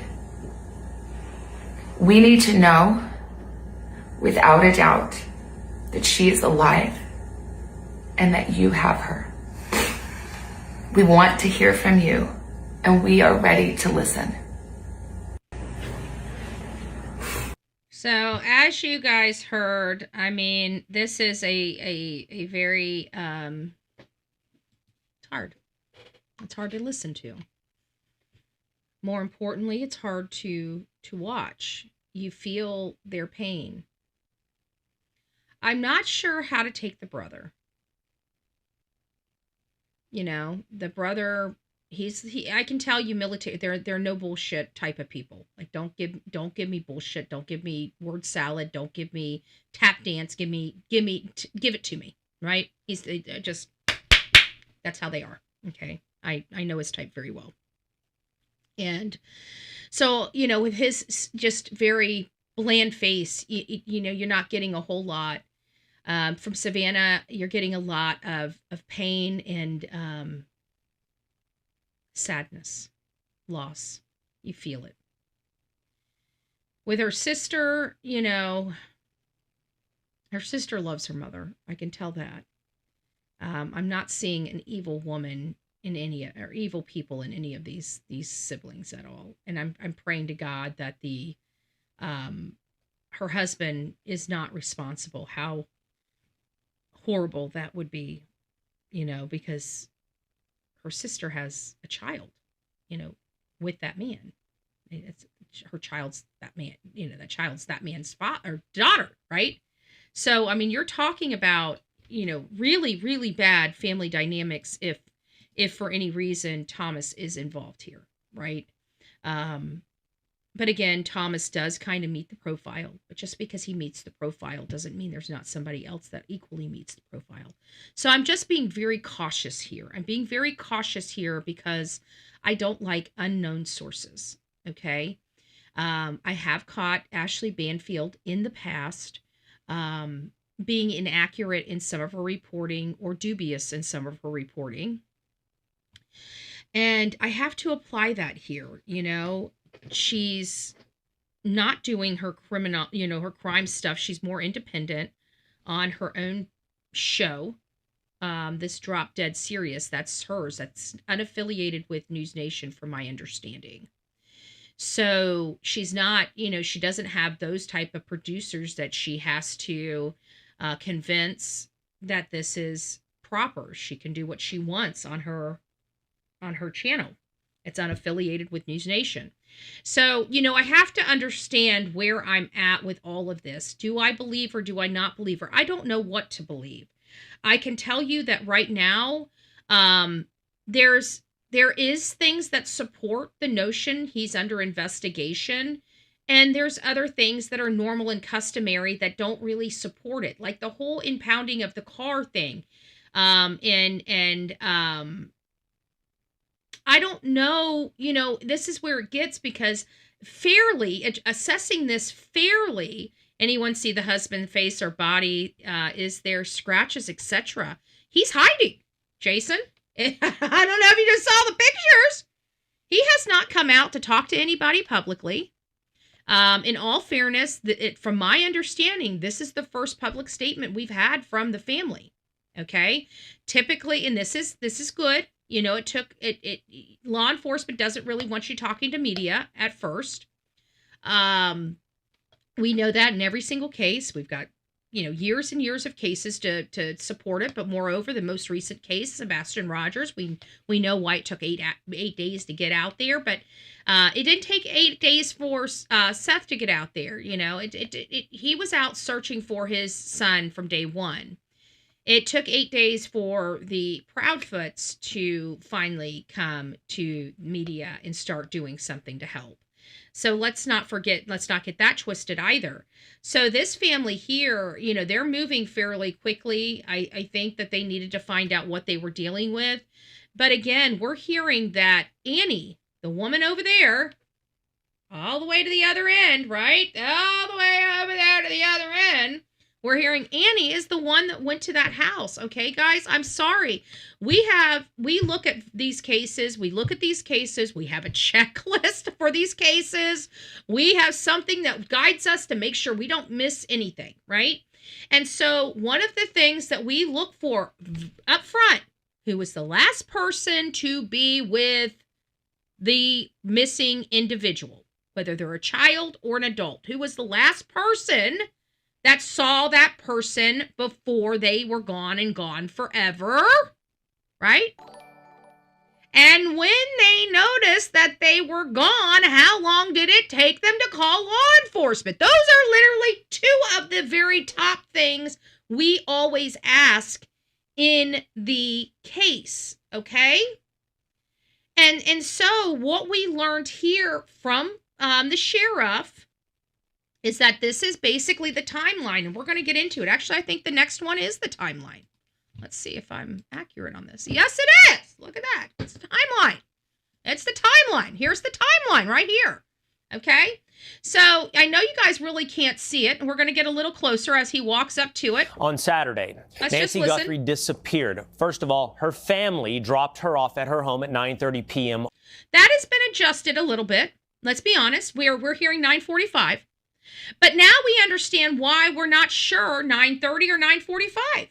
We need to know, without a doubt, that she is alive and that you have her. We want to hear from you, and we are ready to listen. So as you guys heard, I mean, this is a very, it's hard. It's hard to listen to. More importantly, it's hard to watch. You feel their pain. I'm not sure how to take the brother. The brother, I can tell you military, they're no bullshit type of people. Like, don't give me bullshit. Don't give me word salad. Don't give me tap dance. Give it to me. Right? He's just, that's how they are. Okay. I know his type very well. And so, with his just very bland face, you're not getting a whole lot. From Savannah, you're getting a lot of pain and sadness, loss. You feel it. With her sister, you know, her sister loves her mother. I can tell that. I'm not seeing an evil woman in any, or evil people in any of these siblings at all. And I'm praying to God that her husband is not responsible. How horrible that would be, you know, because her sister has a child, you know, with that man. It's her child's that man, you know, that child's that man's or daughter, right? So, I mean, you're talking about, you know, really, really bad family dynamics if for any reason Thomas is involved here, right? But again, Thomas does kind of meet the profile, but just because he meets the profile doesn't mean there's not somebody else that equally meets the profile. So I'm just being very cautious here. I'm being very cautious here because I don't like unknown sources, okay? I have caught Ashley Banfield in the past being inaccurate in some of her reporting or dubious in some of her reporting. And I have to apply that here, you know. She's not doing her criminal, you know, her crime stuff. She's more independent on her own show. This Drop Dead Serious, that's hers. That's unaffiliated with News Nation from my understanding. So she's not, you know, she doesn't have those type of producers that she has to convince that this is proper. She can do what she wants on her channel. It's unaffiliated with News Nation. So, you know, I have to understand where I'm at with all of this. Do I believe her? Do I not believe her? I don't know what to believe. I can tell you that right now, there is things that support the notion he's under investigation, and there's other things that are normal and customary that don't really support it, like the whole impounding of the car thing, I don't know, you know, this is where it gets, because assessing this fairly, anyone see the husband's face or body, is there scratches, etc. He's hiding, Jason. I don't know if you just saw the pictures. He has not come out to talk to anybody publicly. In all fairness, from my understanding, this is the first public statement we've had from the family. Okay, typically, and this is good. You know, law enforcement doesn't really want you talking to media at first. We know that in every single case. We've got, you know, years and years of cases to support it. But moreover, the most recent case, Sebastian Rogers, we know why it took 8 days to get out there. But it didn't take 8 days for Seth to get out there. You know, he was out searching for his son from day one. It took 8 days for the Proudfoots to finally come to media and start doing something to help. So let's not get that twisted either. So this family here, you know, they're moving fairly quickly. I think that they needed to find out what they were dealing with. But again, we're hearing that Annie, the woman over there, all the way to the other end, right? All the way over there to the other end. We're hearing Annie is the one that went to that house. Okay, guys, I'm sorry. We look at these cases. We have a checklist for these cases. We have something that guides us to make sure we don't miss anything, right? And so one of the things that we look for up front, who was the last person to be with the missing individual, whether they're a child or an adult, who was the last person that saw that person before they were gone and gone forever, right? And when they noticed that they were gone, how long did it take them to call law enforcement? Those are literally two of the very top things we always ask in the case, okay? And so what we learned here from the sheriff is that this is basically the timeline, and we're going to get into it. Actually, I think the next one is the timeline. Let's see if I'm accurate on this. Yes, it is. Look at that. It's the timeline. It's the timeline. Here's the timeline right here. Okay? So I know you guys really can't see it, and we're going to get a little closer as he walks up to it. On Saturday, Let's just Nancy listen. Guthrie disappeared. First of all, her family dropped her off at her home at 9:30 p.m. That has been adjusted a little bit. Let's be honest. We're hearing 9:45. But now we understand why we're not sure 9:30 or 9:45.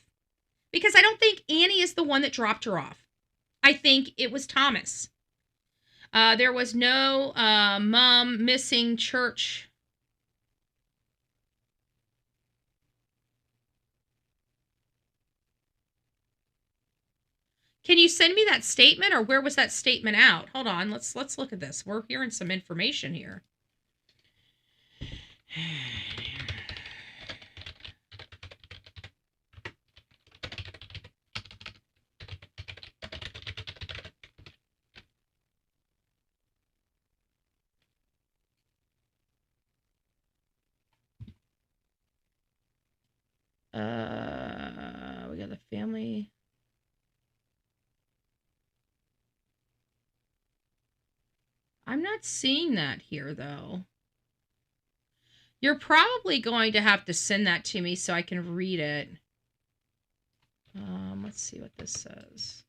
Because I don't think Annie is the one that dropped her off. I think it was Thomas. There was no mom missing church. Can you send me that statement, or where was that statement out? Hold on, let's look at this. We're hearing some information here. We got the family. I'm not seeing that here, though. You're probably going to have to send that to me so I can read it. Let's see what this says.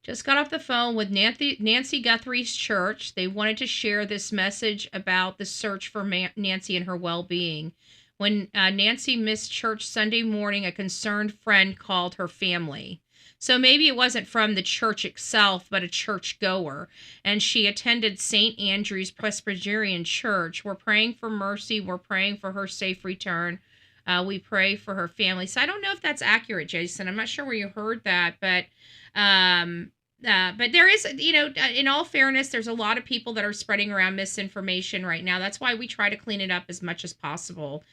Just got off the phone with Nancy Guthrie's church. They wanted to share this message about the search for Nancy and her well-being. When Nancy missed church Sunday morning, a concerned friend called her family. So maybe it wasn't from the church itself, but a church goer. And she attended St. Andrew's Presbyterian Church. We're praying for mercy. We're praying for her safe return. We pray for her family. So I don't know if that's accurate, Jason. I'm not sure where you heard that, but there is, in all fairness, there's a lot of people that are spreading around misinformation right now. That's why we try to clean it up as much as possible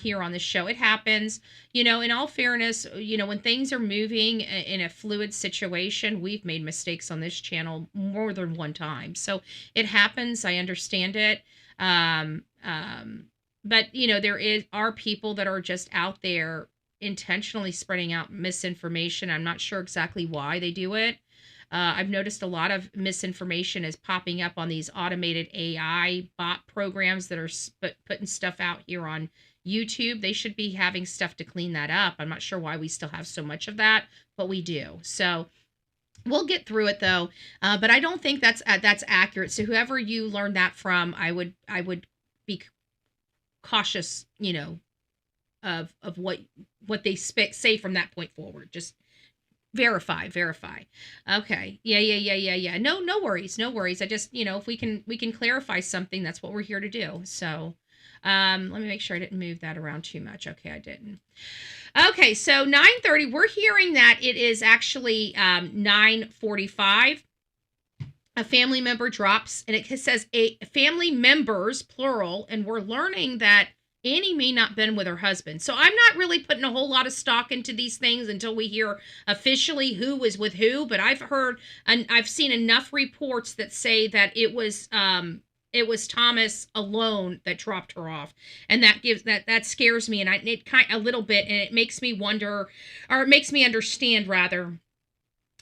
here on the show. It happens, in all fairness, when things are moving in a fluid situation, we've made mistakes on this channel more than one time. So it happens. I understand it. But there are people that are just out there intentionally spreading out misinformation. I'm not sure exactly why they do it. I've noticed a lot of misinformation is popping up on these automated AI bot programs that are putting stuff out here on YouTube. They should be having stuff to clean that up. I'm not sure why we still have so much of that, but we do. So we'll get through it though. But I don't think that's accurate. So whoever you learned that from, I would be cautious, of what they say from that point forward. Just verify. Okay. Yeah. No worries. I just, if we can clarify something, that's what we're here to do. So, let me make sure I didn't move that around too much. Okay, I didn't. Okay, so 9:30, we're hearing that it is actually 9:45. A family member drops, and it says family members, plural, and we're learning that Annie may not have been with her husband. So I'm not really putting a whole lot of stock into these things until we hear officially who was with who, but I've heard and I've seen enough reports that say that it was Thomas alone that dropped her off. And that scares me, and it kind a little bit, and it makes me wonder, or it makes me understand rather,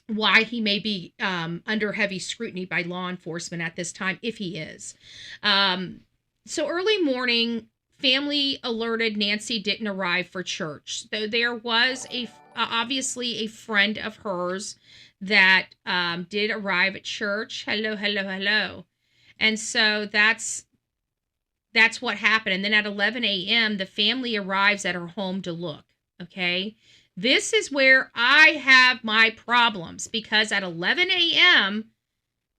why he may be under heavy scrutiny by law enforcement at this time, if he is. So early morning, family alerted Nancy didn't arrive for church. Though there was obviously a friend of hers that did arrive at church. Hello. And so that's what happened. And then at 11 a.m., the family arrives at her home to look. Okay. This is where I have my problems, because at 11 a.m.,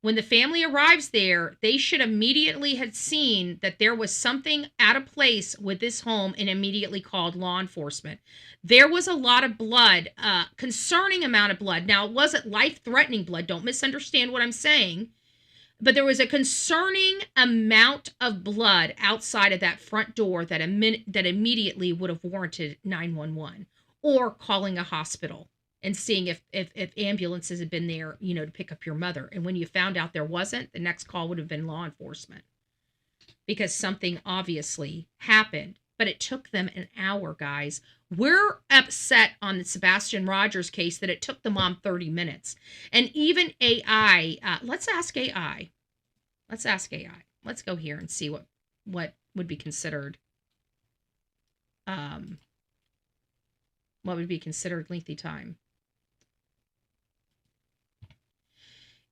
when the family arrives there, they should immediately have seen that there was something out of place with this home and immediately called law enforcement. There was a lot of blood, concerning amount of blood. Now, it wasn't life-threatening blood. Don't misunderstand what I'm saying. But there was a concerning amount of blood outside of that front door that immediately would have warranted 911 or calling a hospital and seeing if ambulances had been there, to pick up your mother. And when you found out there wasn't, the next call would have been law enforcement, because something obviously happened. But it took them an hour, guys. We're upset on the Sebastian Rogers case that it took the mom 30 minutes. And even AI, let's ask AI. Let's ask AI. Let's go here and see what would be considered lengthy time.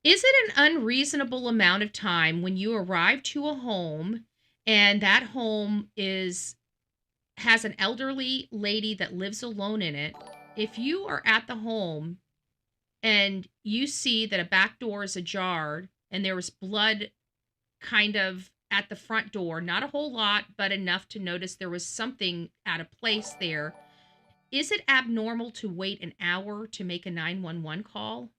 Is it an unreasonable amount of time when you arrive to a home and that home has an elderly lady that lives alone in it? If you are at the home and you see that a back door is ajar and there was blood kind of at the front door, not a whole lot, but enough to notice there was something out of place there, is it abnormal to wait an hour to make a 911 call?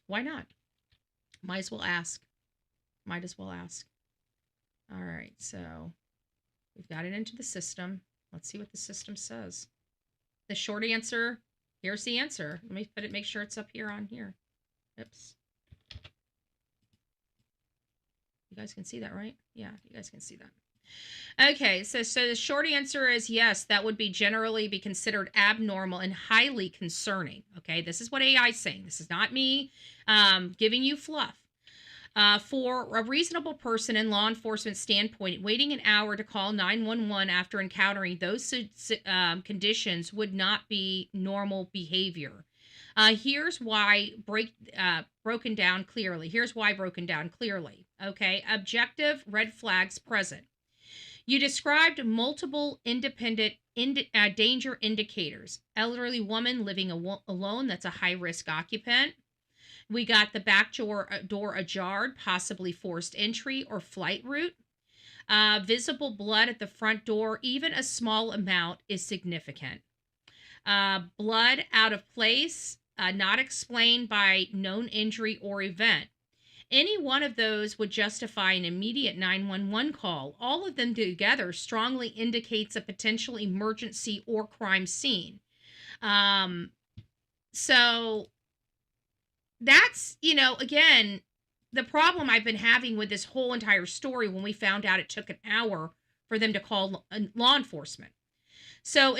Why not? Might as well ask. All right, so we've got it into the system. Let's see what the system says. The short answer, here's the answer. Let me make sure it's up here on here. Oops. You guys can see that, right? Yeah, you guys can see that. Okay, so the short answer is yes, that would generally be considered abnormal and highly concerning. Okay, this is what AI is saying. This is not me giving you fluff. For a reasonable person in law enforcement standpoint, waiting an hour to call 911 after encountering those conditions would not be normal behavior. Here's why broken down clearly. Okay, objective red flags present. You described multiple independent danger indicators. Elderly woman living alone, that's a high-risk occupant. We got the back door ajar, possibly forced entry or flight route. Visible blood at the front door, even a small amount, is significant. Blood out of place, not explained by known injury or event. Any one of those would justify an immediate 911 call. All of them together strongly indicates a potential emergency or crime scene. So that's, again, the problem I've been having with this whole entire story when we found out it took an hour for them to call law enforcement. So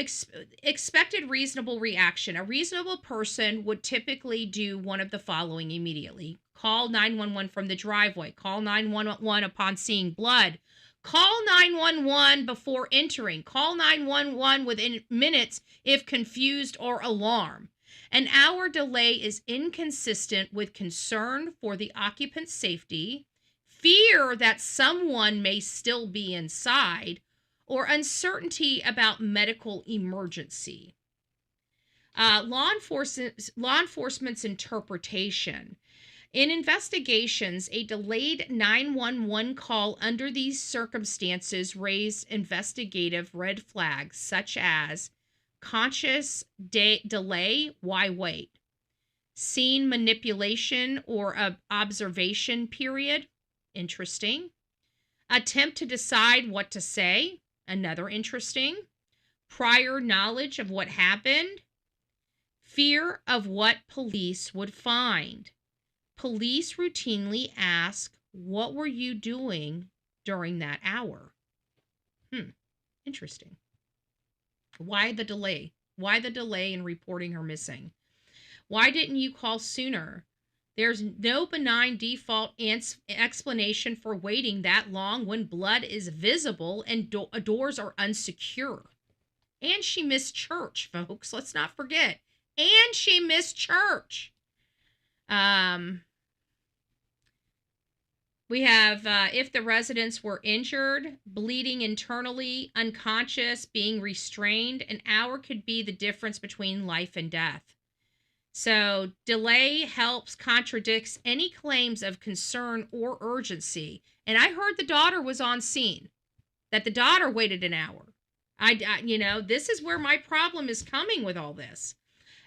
expected reasonable reaction. A reasonable person would typically do one of the following immediately. Call 911 from the driveway. Call 911 upon seeing blood. Call 911 before entering. Call 911 within minutes if confused or alarmed. An hour delay is inconsistent with concern for the occupant's safety, fear that someone may still be inside, or uncertainty about medical emergency. Law enforcement's interpretation. In investigations, a delayed 911 call under these circumstances raised investigative red flags such as conscious delay, why wait? Scene manipulation or observation period, interesting. Attempt to decide what to say, another interesting. Prior knowledge of what happened. Fear of what police would find. Police routinely ask, what were you doing during that hour? Interesting. Why the delay? Why the delay in reporting her missing? Why didn't you call sooner? There's no benign default explanation for waiting that long when blood is visible and doors are unsecure. And she missed church, folks. Let's not forget. And she missed church. We have, if the residents were injured, bleeding internally, unconscious, being restrained, an hour could be the difference between life and death. So delay contradicts any claims of concern or urgency. And I heard the daughter was on scene, that the daughter waited an hour. This is where my problem is coming with all this.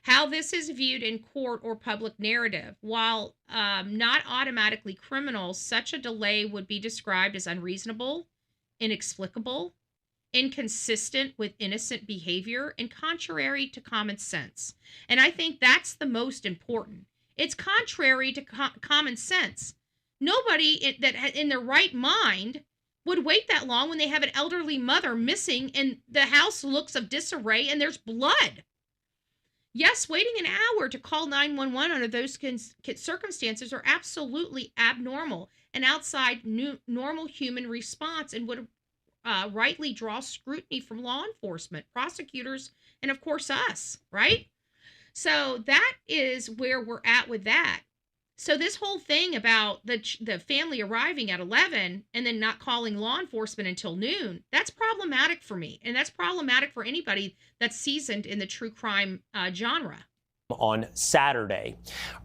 How this is viewed in court or public narrative. While not automatically criminal, such a delay would be described as unreasonable, inexplicable, inconsistent with innocent behavior, and contrary to common sense. And I think that's the most important. It's contrary to common sense. Nobody that in their right mind would wait that long when they have an elderly mother missing and the house looks of disarray and there's blood. Yes, waiting an hour to call 911 under those circumstances are absolutely abnormal and outside normal human response, and would rightly draw scrutiny from law enforcement, prosecutors, and of course us, right? So that is where we're at with that. So this whole thing about the family arriving at 11 and then not calling law enforcement until noon, that's problematic for me. And that's problematic for anybody that's seasoned in the true crime genre. On Saturday.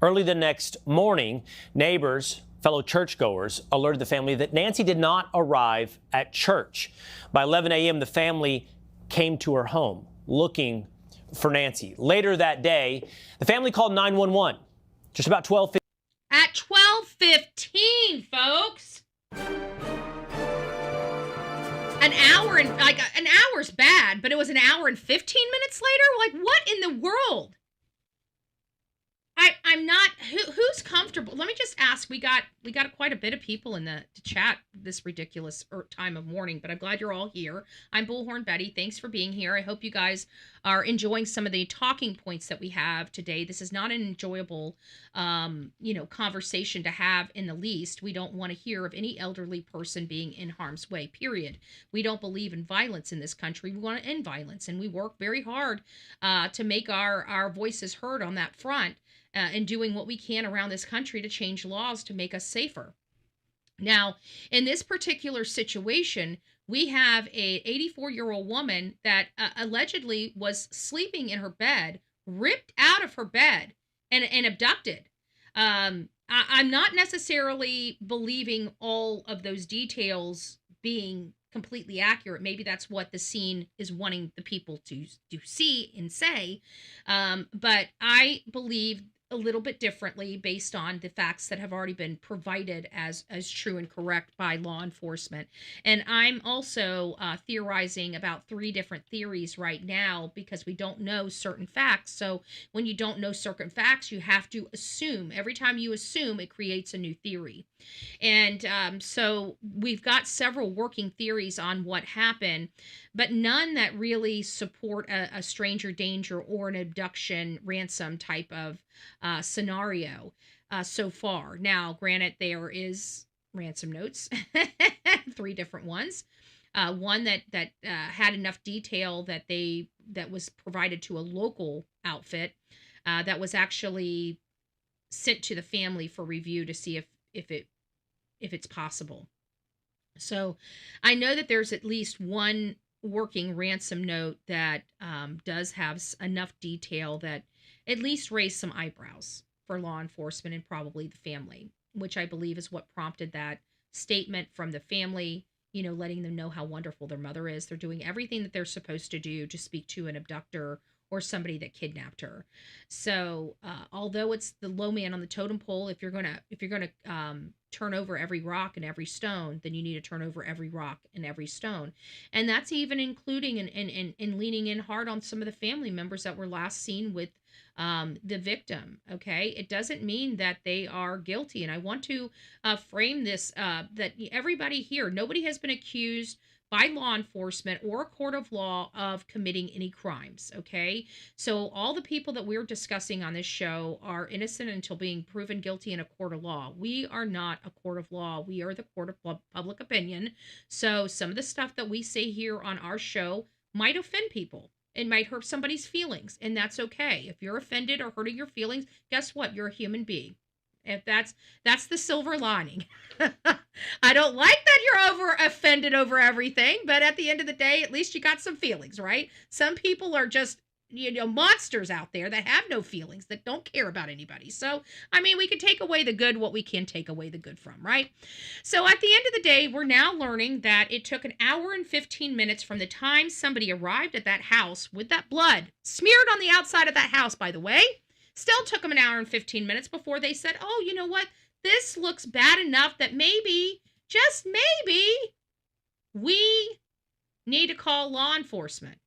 Early the next morning, neighbors, fellow churchgoers, alerted the family that Nancy did not arrive at church. By 11 a.m., the family came to her home looking for Nancy. Later that day, the family called 911. Just about 12:15. At 12:15, folks. An hour's bad, but it was an hour and 15 minutes later? Like, what in the world? I'm not, who's comfortable? Let me just ask, we got quite a bit of people in the chat this ridiculous time of morning, but I'm glad you're all here. I'm Bullhorn Betty. Thanks for being here. I hope you guys are enjoying some of the talking points that we have today. This is not an enjoyable, conversation to have in the least. We don't want to hear of any elderly person being in harm's way, period. We don't believe in violence in this country. We want to end violence, and we work very hard to make our voices heard on that front. And doing what we can around this country to change laws to make us safer. Now, in this particular situation, we have a 84-year-old woman that allegedly was sleeping in her bed, ripped out of her bed, and abducted. I'm not necessarily believing all of those details being completely accurate. Maybe that's what the scene is wanting the people to see and say. But I believe a little bit differently based on the facts that have already been provided as true and correct by law enforcement. And I'm also theorizing about 3 different theories right now because we don't know certain facts. So when you don't know certain facts, you have to assume. Every time you assume, it creates a new theory. And so we've got several working theories on what happened, but none that really support a stranger danger or an abduction ransom type of scenario so far. Now, granted, there is ransom notes, 3 different ones. One that had enough detail that was provided to a local outfit that was actually sent to the family for review to see if it's possible. So I know that there's at least one working ransom note that does have enough detail that at least raised some eyebrows for law enforcement and probably the family, which I believe is what prompted that statement from the family, letting them know how wonderful their mother is. They're doing everything that they're supposed to do to speak to an abductor or somebody that kidnapped her. So although it's the low man on the totem pole, if you're gonna turn over every rock and every stone, then you need to turn over every rock and every stone. And that's even including and leaning in hard on some of the family members that were last seen with the victim. Okay, it doesn't mean that they are guilty. And I want to frame this that everybody here, nobody has been accused by law enforcement or a court of law of committing any crimes, okay? So all the people that we're discussing on this show are innocent until being proven guilty in a court of law. We are not a court of law. We are the court of public opinion. So some of the stuff that we say here on our show might offend people. It might hurt somebody's feelings, and that's okay. If you're offended or hurting your feelings, guess what? You're a human being. If that's the silver lining. I don't like that you're offended over everything, but at the end of the day, at least you got some feelings, right? Some people are just, monsters out there that have no feelings, that don't care about anybody. So, we can take away the good, what we can take away the good from, right? So at the end of the day, we're now learning that it took an hour and 15 minutes from the time somebody arrived at that house with that blood smeared on the outside of that house, by the way. Still took them an hour and 15 minutes before they said, oh, you know what? This looks bad enough that maybe, just maybe, we need to call law enforcement.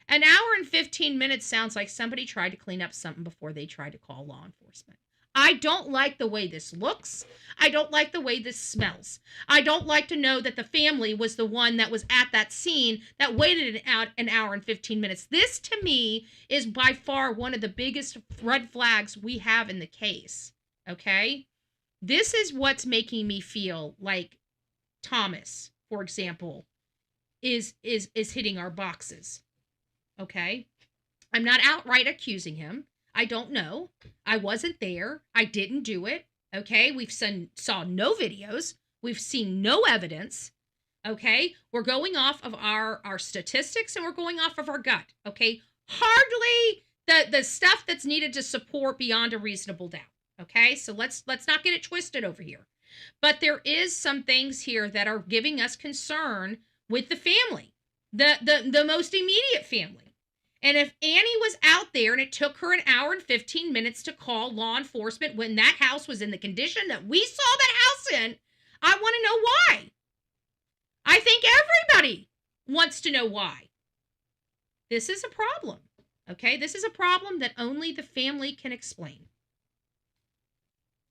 An hour and 15 minutes sounds like somebody tried to clean up something before they tried to call law enforcement. I don't like the way this looks. I don't like the way this smells. I don't like to know that the family was the one that was at that scene that waited an hour and 15 minutes. This, to me, is by far one of the biggest red flags we have in the case, okay? This is what's making me feel like Thomas, for example, is hitting our boxes, okay? I'm not outright accusing him. I don't know. I wasn't there. I didn't do it. Okay. We've saw no videos. We've seen no evidence. Okay. We're going off of our statistics and we're going off of our gut. Okay. Hardly the stuff that's needed to support beyond a reasonable doubt. Okay. So let's not get it twisted over here. But there is some things here that are giving us concern with the family, the most immediate family. And if Annie was out there and it took her an hour and 15 minutes to call law enforcement when that house was in the condition that we saw that house in, I want to know why. I think everybody wants to know why. This is a problem, okay? This is a problem that only the family can explain.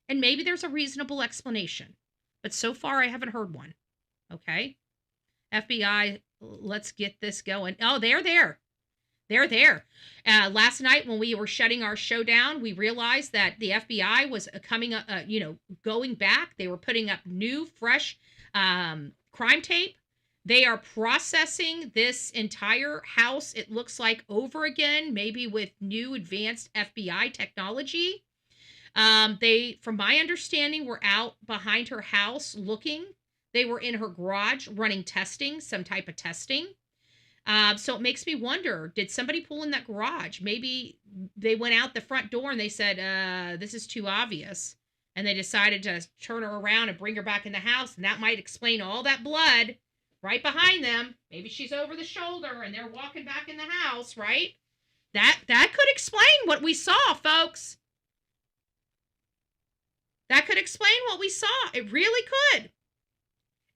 And maybe there's a reasonable explanation, but so far I haven't heard one, okay? FBI, let's get this going. Oh, they're there. They're there. Last night when we were shutting our show down, we realized that the FBI was going back. They were putting up new, fresh crime tape. They are processing this entire house, it looks like, over again, maybe with new advanced FBI technology. They, from my understanding, were out behind her house looking. They were in her garage running testing, some type of testing. So it makes me wonder, did somebody pull in that garage? Maybe they went out the front door and they said, this is too obvious. And they decided to turn her around and bring her back in the house. And that might explain all that blood right behind them. Maybe she's over the shoulder and they're walking back in the house, right? That could explain what we saw, folks. That could explain what we saw. It really could.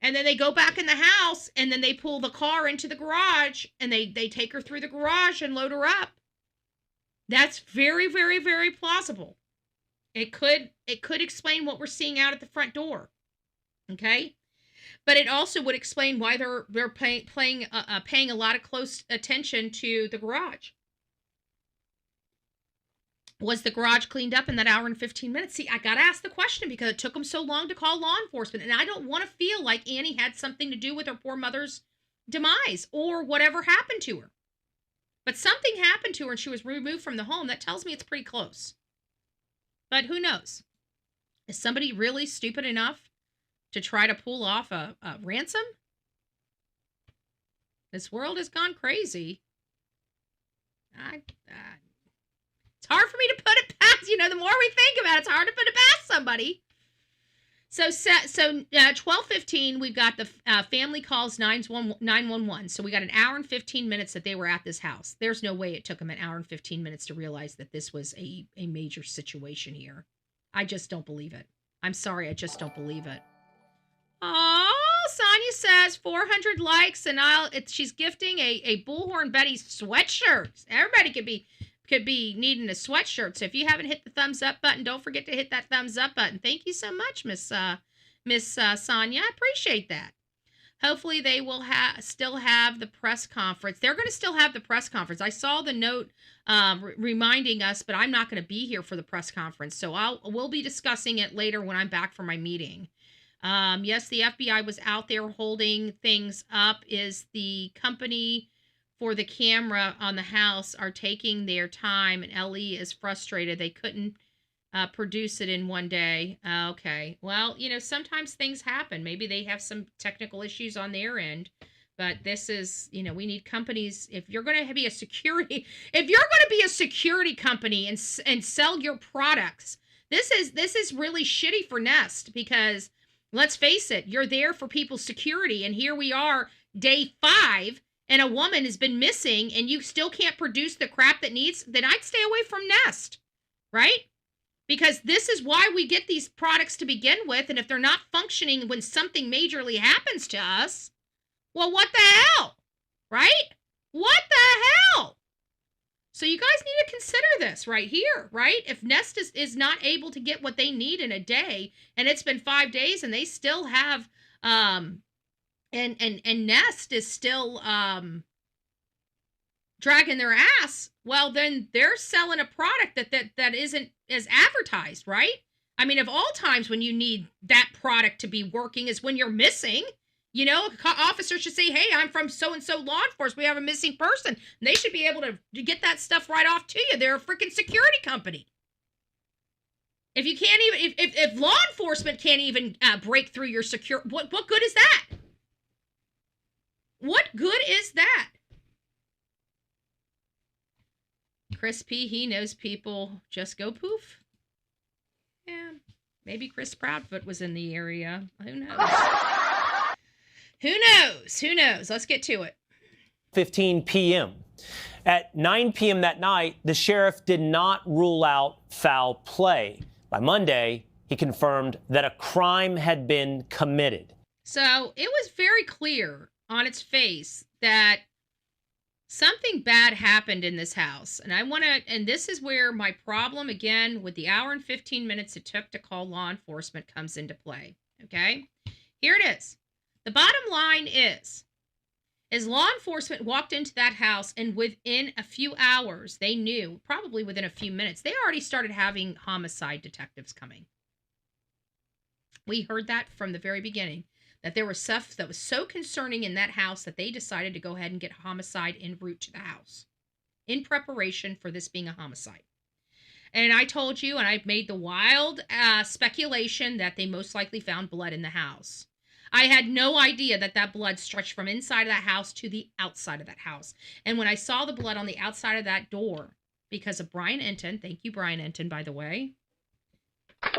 And then they go back in the house and then they pull the car into the garage and they take her through the garage and load her up. That's very, very, very plausible. It could explain what we're seeing out at the front door. Okay? But it also would explain why they're paying a lot of close attention to the garage. Was the garage cleaned up in that hour and 15 minutes? See, I got to ask the question because it took them so long to call law enforcement. And I don't want to feel like Annie had something to do with her poor mother's demise or whatever happened to her. But something happened to her and she was removed from the home. That tells me it's pretty close. But who knows? Is somebody really stupid enough to try to pull off a ransom? This world has gone crazy. It's hard for me to put it past, the more we think about it, it's hard to put it past somebody. So 12:15, we've got the family calls 911. So we got an hour and 15 minutes that they were at this house. There's no way it took them an hour and 15 minutes to realize that this was a major situation here. I just don't believe it. I'm sorry, I just don't believe it. Oh, Sonia says 400 likes and she's gifting a Bullhorn Betty sweatshirt. Everybody could be needing a sweatshirt. So if you haven't hit the thumbs up button, don't forget to hit that thumbs up button. Thank you so much, Miss Sonia. I appreciate that. Hopefully they will still have the press conference. They're going to still have the press conference. I saw the note reminding us, but I'm not going to be here for the press conference. So we'll be discussing it later when I'm back from my meeting. Yes, the FBI was out there holding things up. Is the company for the camera on the house are taking their time, and LE is frustrated. They couldn't produce it in one day. Okay. Well, sometimes things happen. Maybe they have some technical issues on their end, but this is, we need companies. If you're going to be a security company and sell your products, this is really shitty for Nest because let's face it, you're there for people's security. And here we are, day 5, and a woman has been missing and you still can't produce the crap that needs, then I'd stay away from Nest, right? Because this is why we get these products to begin with. And if they're not functioning when something majorly happens to us, well, what the hell, right? What the hell? So you guys need to consider this right here, right? If Nest is not able to get what they need in a day, and it's been 5 days and they still have, and Nest is still, dragging their ass, well, then they're selling a product that isn't as advertised, right? I mean, of all times when you need that product to be working is when you're missing. You know, officers should say, hey, I'm from so-and-so law enforcement. We have a missing person. And they should be able to get that stuff right off to you. They're a freaking security company. If you can't even, if law enforcement can't even break through your what good is that? What good is that? Chris P., he knows people just go poof. Yeah, maybe Chris Proudfoot was in the area. Who knows? Who knows? Who knows? Let's get to it. 15 p.m. At 9 p.m. that night, the sheriff did not rule out foul play. By Monday, he confirmed that a crime had been committed. So it was very clear on its face that something bad happened in this house. And this is where my problem, again, with the hour and 15 minutes it took to call law enforcement comes into play. Okay? Here it is. The bottom line is law enforcement walked into that house, and within a few hours, they knew, probably within a few minutes, they already started having homicide detectives coming. We heard that from the very beginning, that there was stuff that was so concerning in that house that they decided to go ahead and get homicide en route to the house in preparation for this being a homicide. And I told you, and I made the wild speculation that they most likely found blood in the house. I had no idea that blood stretched from inside of that house to the outside of that house. And when I saw the blood on the outside of that door, because of Brian Enton, thank you, Brian Enton, by the way. Love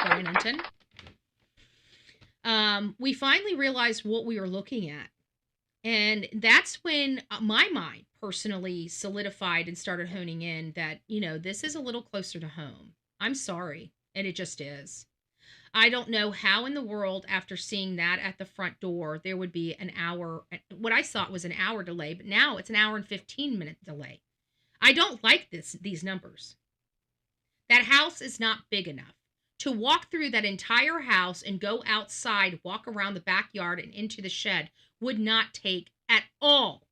Brian Enton. We finally realized what we were looking at. And that's when my mind personally solidified and started honing in that, this is a little closer to home. I'm sorry. And it just is. I don't know how in the world, after seeing that at the front door, there would be an hour. What I thought was an hour delay, but now it's an hour and 15-minute delay. I don't like these numbers. That house is not big enough. To walk through that entire house and go outside, walk around the backyard and into the shed would not take at all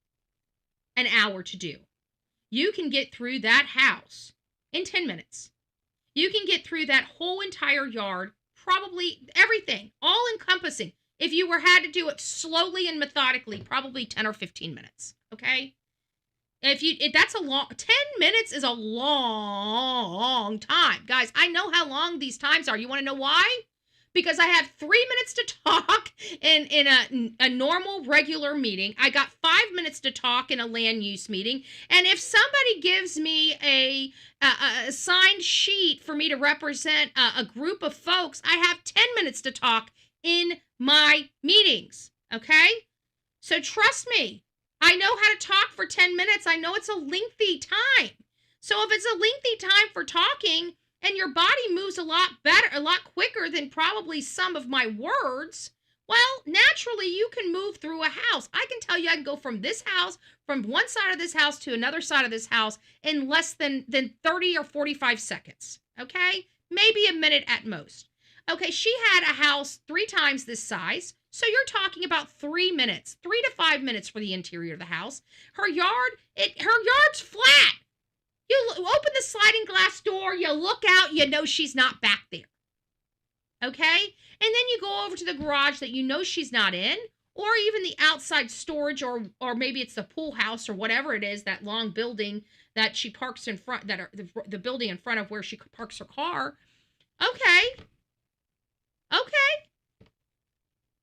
an hour to do. You can get through that house in 10 minutes. You can get through that whole entire yard, probably everything, all encompassing. If you had to do it slowly and methodically, probably 10 or 15 minutes. Okay? If that's a long, 10 minutes is a long time. Guys, I know how long these times are. You want to know why? Because I have 3 minutes to talk in a normal, regular meeting. I got 5 minutes to talk in a land use meeting. And if somebody gives me a signed sheet for me to represent a group of folks, I have 10 minutes to talk in my meetings. Okay? So trust me. I know how to talk for 10 minutes. I know it's a lengthy time. So if it's a lengthy time for talking and your body moves a lot better, a lot quicker than probably some of my words, well, naturally you can move through a house. I can tell you I can go from this house, from one side of this house to another side of this house in less than 30 or 45 seconds. Okay? Maybe a minute at most. Okay, she had a house 3 times this size. So you're talking about 3 minutes, 3 to 5 minutes for the interior of the house. Her yard's flat. You open the sliding glass door, you look out, you know she's not back there. Okay? And then you go over to the garage that you know she's not in, or even the outside storage, or maybe it's the pool house or whatever it is, that long building that she parks in front, that are the building in front of where she parks her car. Okay.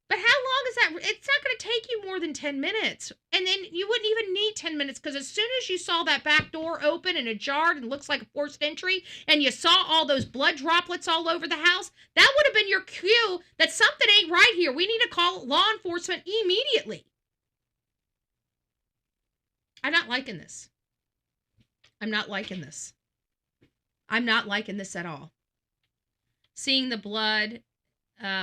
But how long is that? It's not going to take you more than 10 minutes. And then you wouldn't even need 10 minutes, because as soon as you saw that back door open and ajar and looks like a forced entry, and you saw all those blood droplets all over the house, that would have been your cue that something ain't right here. We need to call law enforcement immediately. I'm not liking this. I'm not liking this. I'm not liking this at all. Seeing the blood...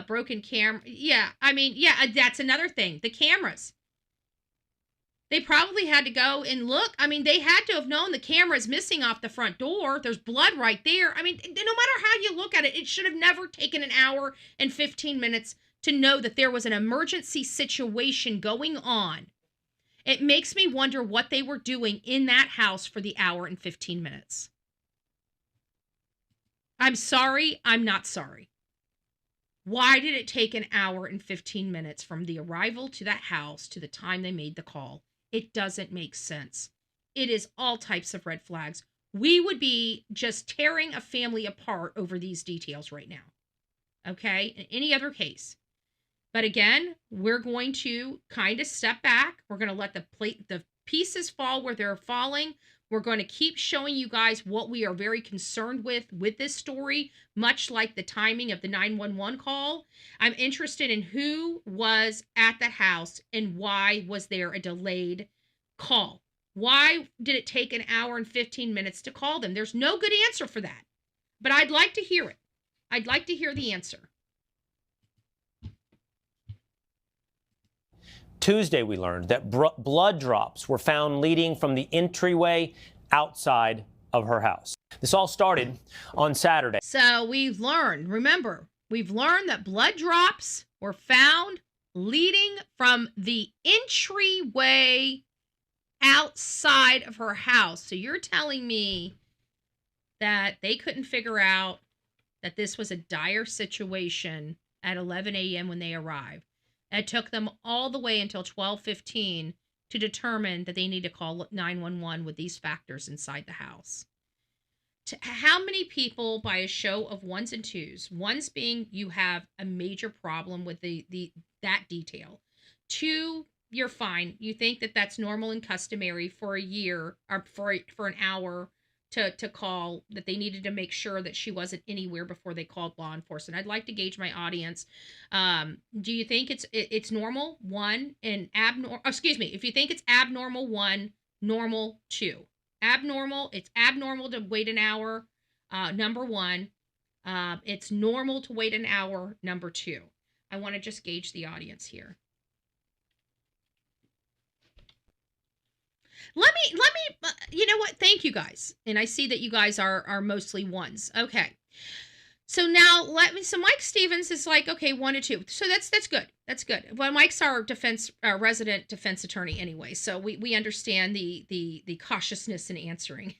broken camera. Yeah, I mean, yeah, that's another thing. The cameras. They probably had to go and look. I mean, they had to have known the camera is missing off the front door. There's blood right there. I mean, no matter how you look at it, it should have never taken an hour and 15 minutes to know that there was an emergency situation going on. It makes me wonder what they were doing in that house for the hour and 15 minutes. I'm sorry, I'm not sorry. Why did it take an hour and 15 minutes from the arrival to that house to the time they made the call? It doesn't make sense. It is all types of red flags. We would be just tearing a family apart over these details right now. Okay? In any other case. But again, we're going to kind of step back. We're going to let the pieces fall where they're falling. We're going to keep showing you guys what we are very concerned with this story, much like the timing of the 911 call. I'm interested in who was at that house and why was there a delayed call. Why did it take an hour and 15 minutes to call them? There's no good answer for that, but I'd like to hear it. I'd like to hear the answer. Tuesday, we learned that blood drops were found leading from the entryway outside of her house. This all started on Saturday. So we've learned that blood drops were found leading from the entryway outside of her house. So you're telling me that they couldn't figure out that this was a dire situation at 11 a.m. when they arrived. It took them all the way until 12:15 to determine that they need to call 911 with these factors inside the house. How many people, by a show of ones and twos, ones being you have a major problem with that detail, two, you're fine, you think that that's normal and customary for a year or for an hour to call, that they needed to make sure that she wasn't anywhere before they called law enforcement. I'd like to gauge my audience. Do you think it's normal? One, and abnormal, excuse me, if you think it's abnormal, one, normal, two. Abnormal, it's abnormal to wait an hour, number one. It's normal to wait an hour, number two. I want to just gauge the audience here. Let me, you know what? Thank you guys. And I see that you guys are mostly ones. Okay. So now so Mike Stevens is like, okay, 1 to 2. So that's good. That's good. Well, Mike's our resident defense attorney anyway. So we understand the cautiousness in answering.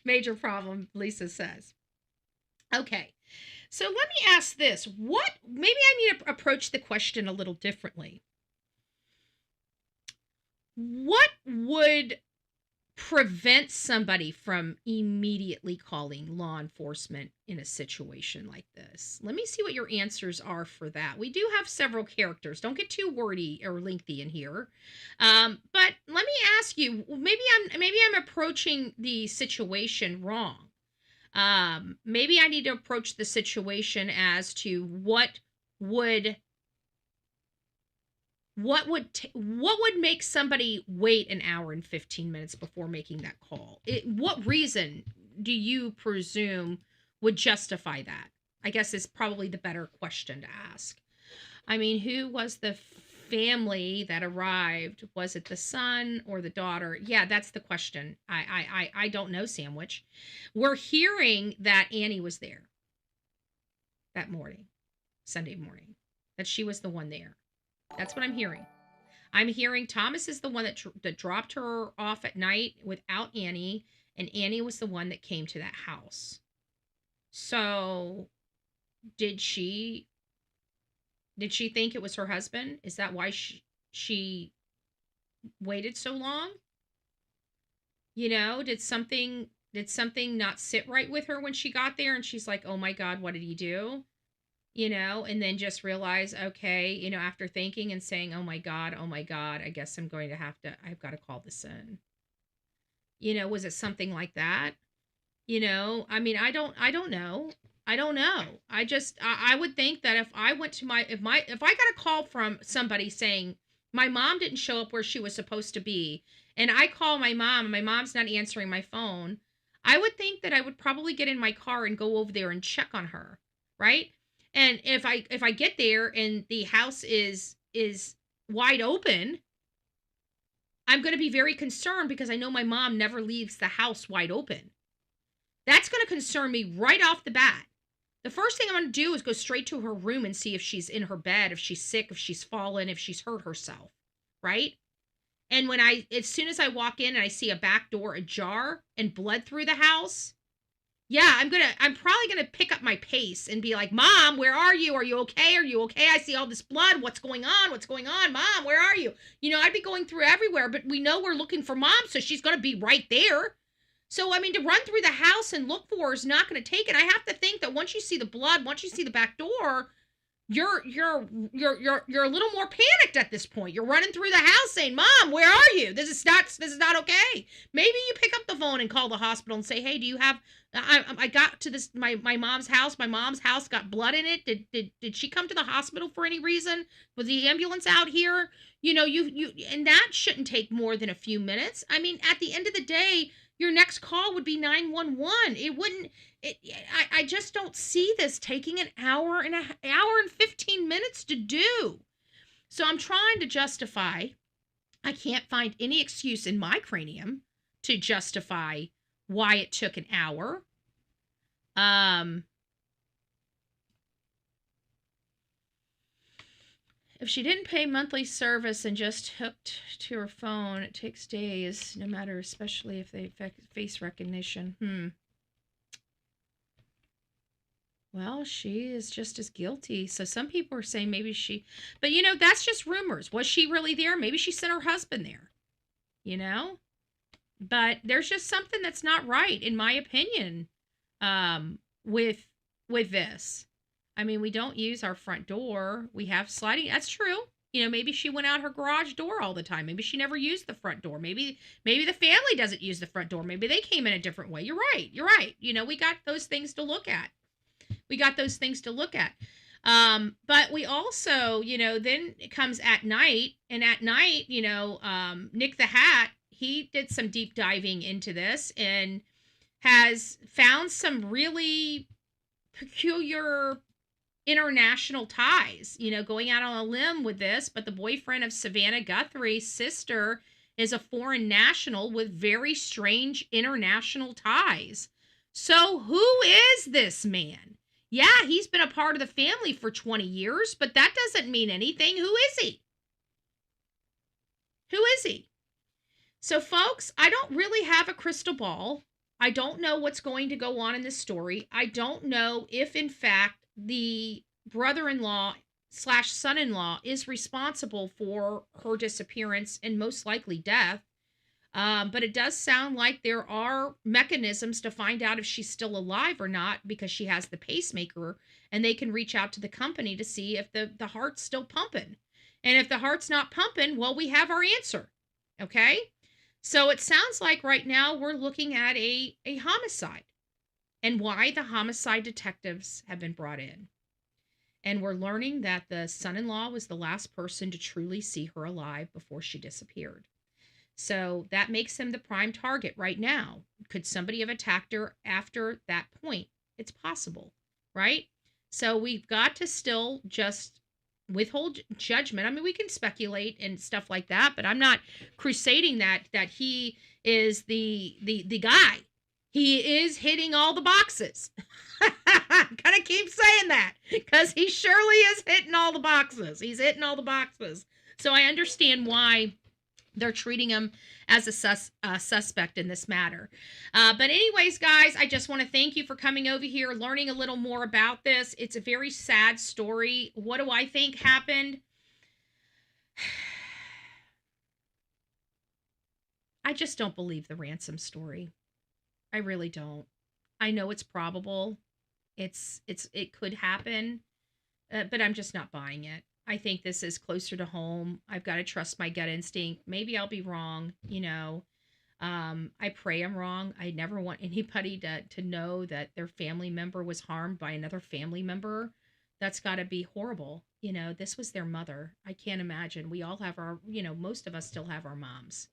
Major problem, Lisa says. Okay. So let me ask this. Maybe I need to approach the question a little differently. What would prevent somebody from immediately calling law enforcement in a situation like this? Let me see what your answers are for that. We do have several characters. Don't get too wordy or lengthy in here. But let me ask you, maybe I'm approaching the situation wrong. Maybe I need to approach the situation as to what would make somebody wait an hour and 15 minutes before making that call? What reason do you presume would justify that? I guess is probably the better question to ask. I mean, who was the family that arrived? Was it the son or the daughter? Yeah, that's the question. I don't know, Sandwich. We're hearing that Annie was there that morning, Sunday morning, that she was the one there. That's what I'm hearing. I'm hearing Thomas is the one that dropped her off at night without Annie, and Annie was the one that came to that house. So, did she think it was her husband? Is that why she waited so long? You know, did something not sit right with her when she got there, and she's like, "Oh my God, what did he do?" You know, and then just realize, okay, you know, after thinking and saying, oh my God, I guess I've got to call this in. You know, was it something like that? You know, I mean, I don't know. I would think that if I went to if I got a call from somebody saying my mom didn't show up where she was supposed to be, and I call my mom and my mom's not answering my phone, I would think that I would probably get in my car and go over there and check on her, right? And if I get there and the house is wide open, I'm going to be very concerned because I know my mom never leaves the house wide open. That's going to concern me right off the bat. The first thing I'm going to do is go straight to her room and see if she's in her bed, if she's sick, if she's fallen, if she's hurt herself, right? And as soon as I walk in and I see a back door ajar and blood through the house, yeah, I'm probably gonna pick up my pace and be like, Mom, where are you? Are you okay? Are you okay? I see all this blood. What's going on? What's going on? Mom, where are you? I'd be going through everywhere, but we know we're looking for Mom, so she's gonna be right there. So, to run through the house and look for her is not gonna take it. I have to think that once you see the blood, once you see the back door, you're a little more panicked at this point. You're running through the house saying, Mom, where are you? This is not okay. Maybe you pick up the phone and call the hospital and say, hey, do you have, I got to this, my mom's house. My mom's house got blood in it. Did she come to the hospital for any reason? Was the ambulance out here? And that shouldn't take more than a few minutes. At the end of the day, your next call would be 911. It wouldn't, I just don't see this taking an hour and 15 minutes to do. So I'm trying to justify. I can't find any excuse in my cranium to justify why it took an hour. If she didn't pay monthly service and just hooked to her phone, it takes days, no matter, especially if they affect face recognition. Well, she is just as guilty. So some people are saying maybe but that's just rumors. Was she really there? Maybe she sent her husband there, But there's just something that's not right, in my opinion, with this. We don't use our front door. We have sliding. That's true. Maybe she went out her garage door all the time. Maybe she never used the front door. Maybe the family doesn't use the front door. Maybe they came in a different way. You're right. We got those things to look at. But we also, then it comes at night. And at night, Nick the Hat, he did some deep diving into this and has found some really peculiar international ties, going out on a limb with this. But the boyfriend of Savannah Guthrie's sister is a foreign national with very strange international ties. So who is this man? Yeah, he's been a part of the family for 20 years, but that doesn't mean anything. Who is he? So folks, I don't really have a crystal ball. I don't know what's going to go on in this story. I don't know if, in fact, the brother-in-law / son-in-law is responsible for her disappearance and most likely death. But it does sound like there are mechanisms to find out if she's still alive or not, because she has the pacemaker, and they can reach out to the company to see if the heart's still pumping. And if the heart's not pumping, well, we have our answer. Okay? So it sounds like right now we're looking at a homicide, and why the homicide detectives have been brought in. And we're learning that the son-in-law was the last person to truly see her alive before she disappeared. So that makes him the prime target right now. Could somebody have attacked her after that point? It's possible, right? So we've got to still just withhold judgment. We can speculate and stuff like that, but I'm not crusading that he is the guy. He is hitting all the boxes. I'm gonna keep saying that because he surely is hitting all the boxes. He's hitting all the boxes. So I understand why they're treating him as a suspect in this matter. But anyways, guys, I just want to thank you for coming over here, learning a little more about this. It's a very sad story. What do I think happened? I just don't believe the Ransom story. I really don't. I know it's probable. It could happen, but I'm just not buying it. I think this is closer to home. I've got to trust my gut instinct. Maybe I'll be wrong, I pray I'm wrong. I never want anybody to know that their family member was harmed by another family member. That's got to be horrible. This was their mother. I can't imagine. We all have our, most of us still have our moms.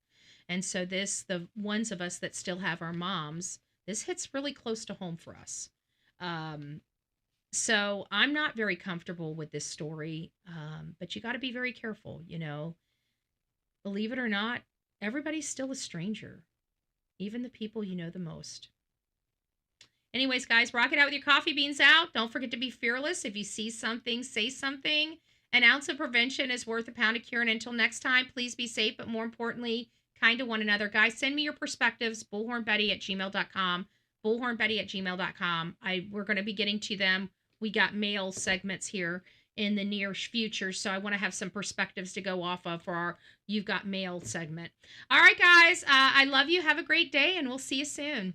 And so the ones of us that still have our moms, this hits really close to home for us. So I'm not very comfortable with this story, but you got to be very careful, Believe it or not, everybody's still a stranger, even the people you know the most. Anyways, guys, rock it out with your coffee beans out. Don't forget to be fearless. If you see something, say something. An ounce of prevention is worth a pound of cure. And until next time, please be safe, but more importantly, kind to one another. Guys, send me your perspectives, bullhornbetty@gmail.com, bullhornbetty@gmail.com. We're going to be getting to them. We got mail segments here in the near future, so I want to have some perspectives to go off of for our You've Got Mail segment. All right, guys, I love you. Have a great day, and we'll see you soon.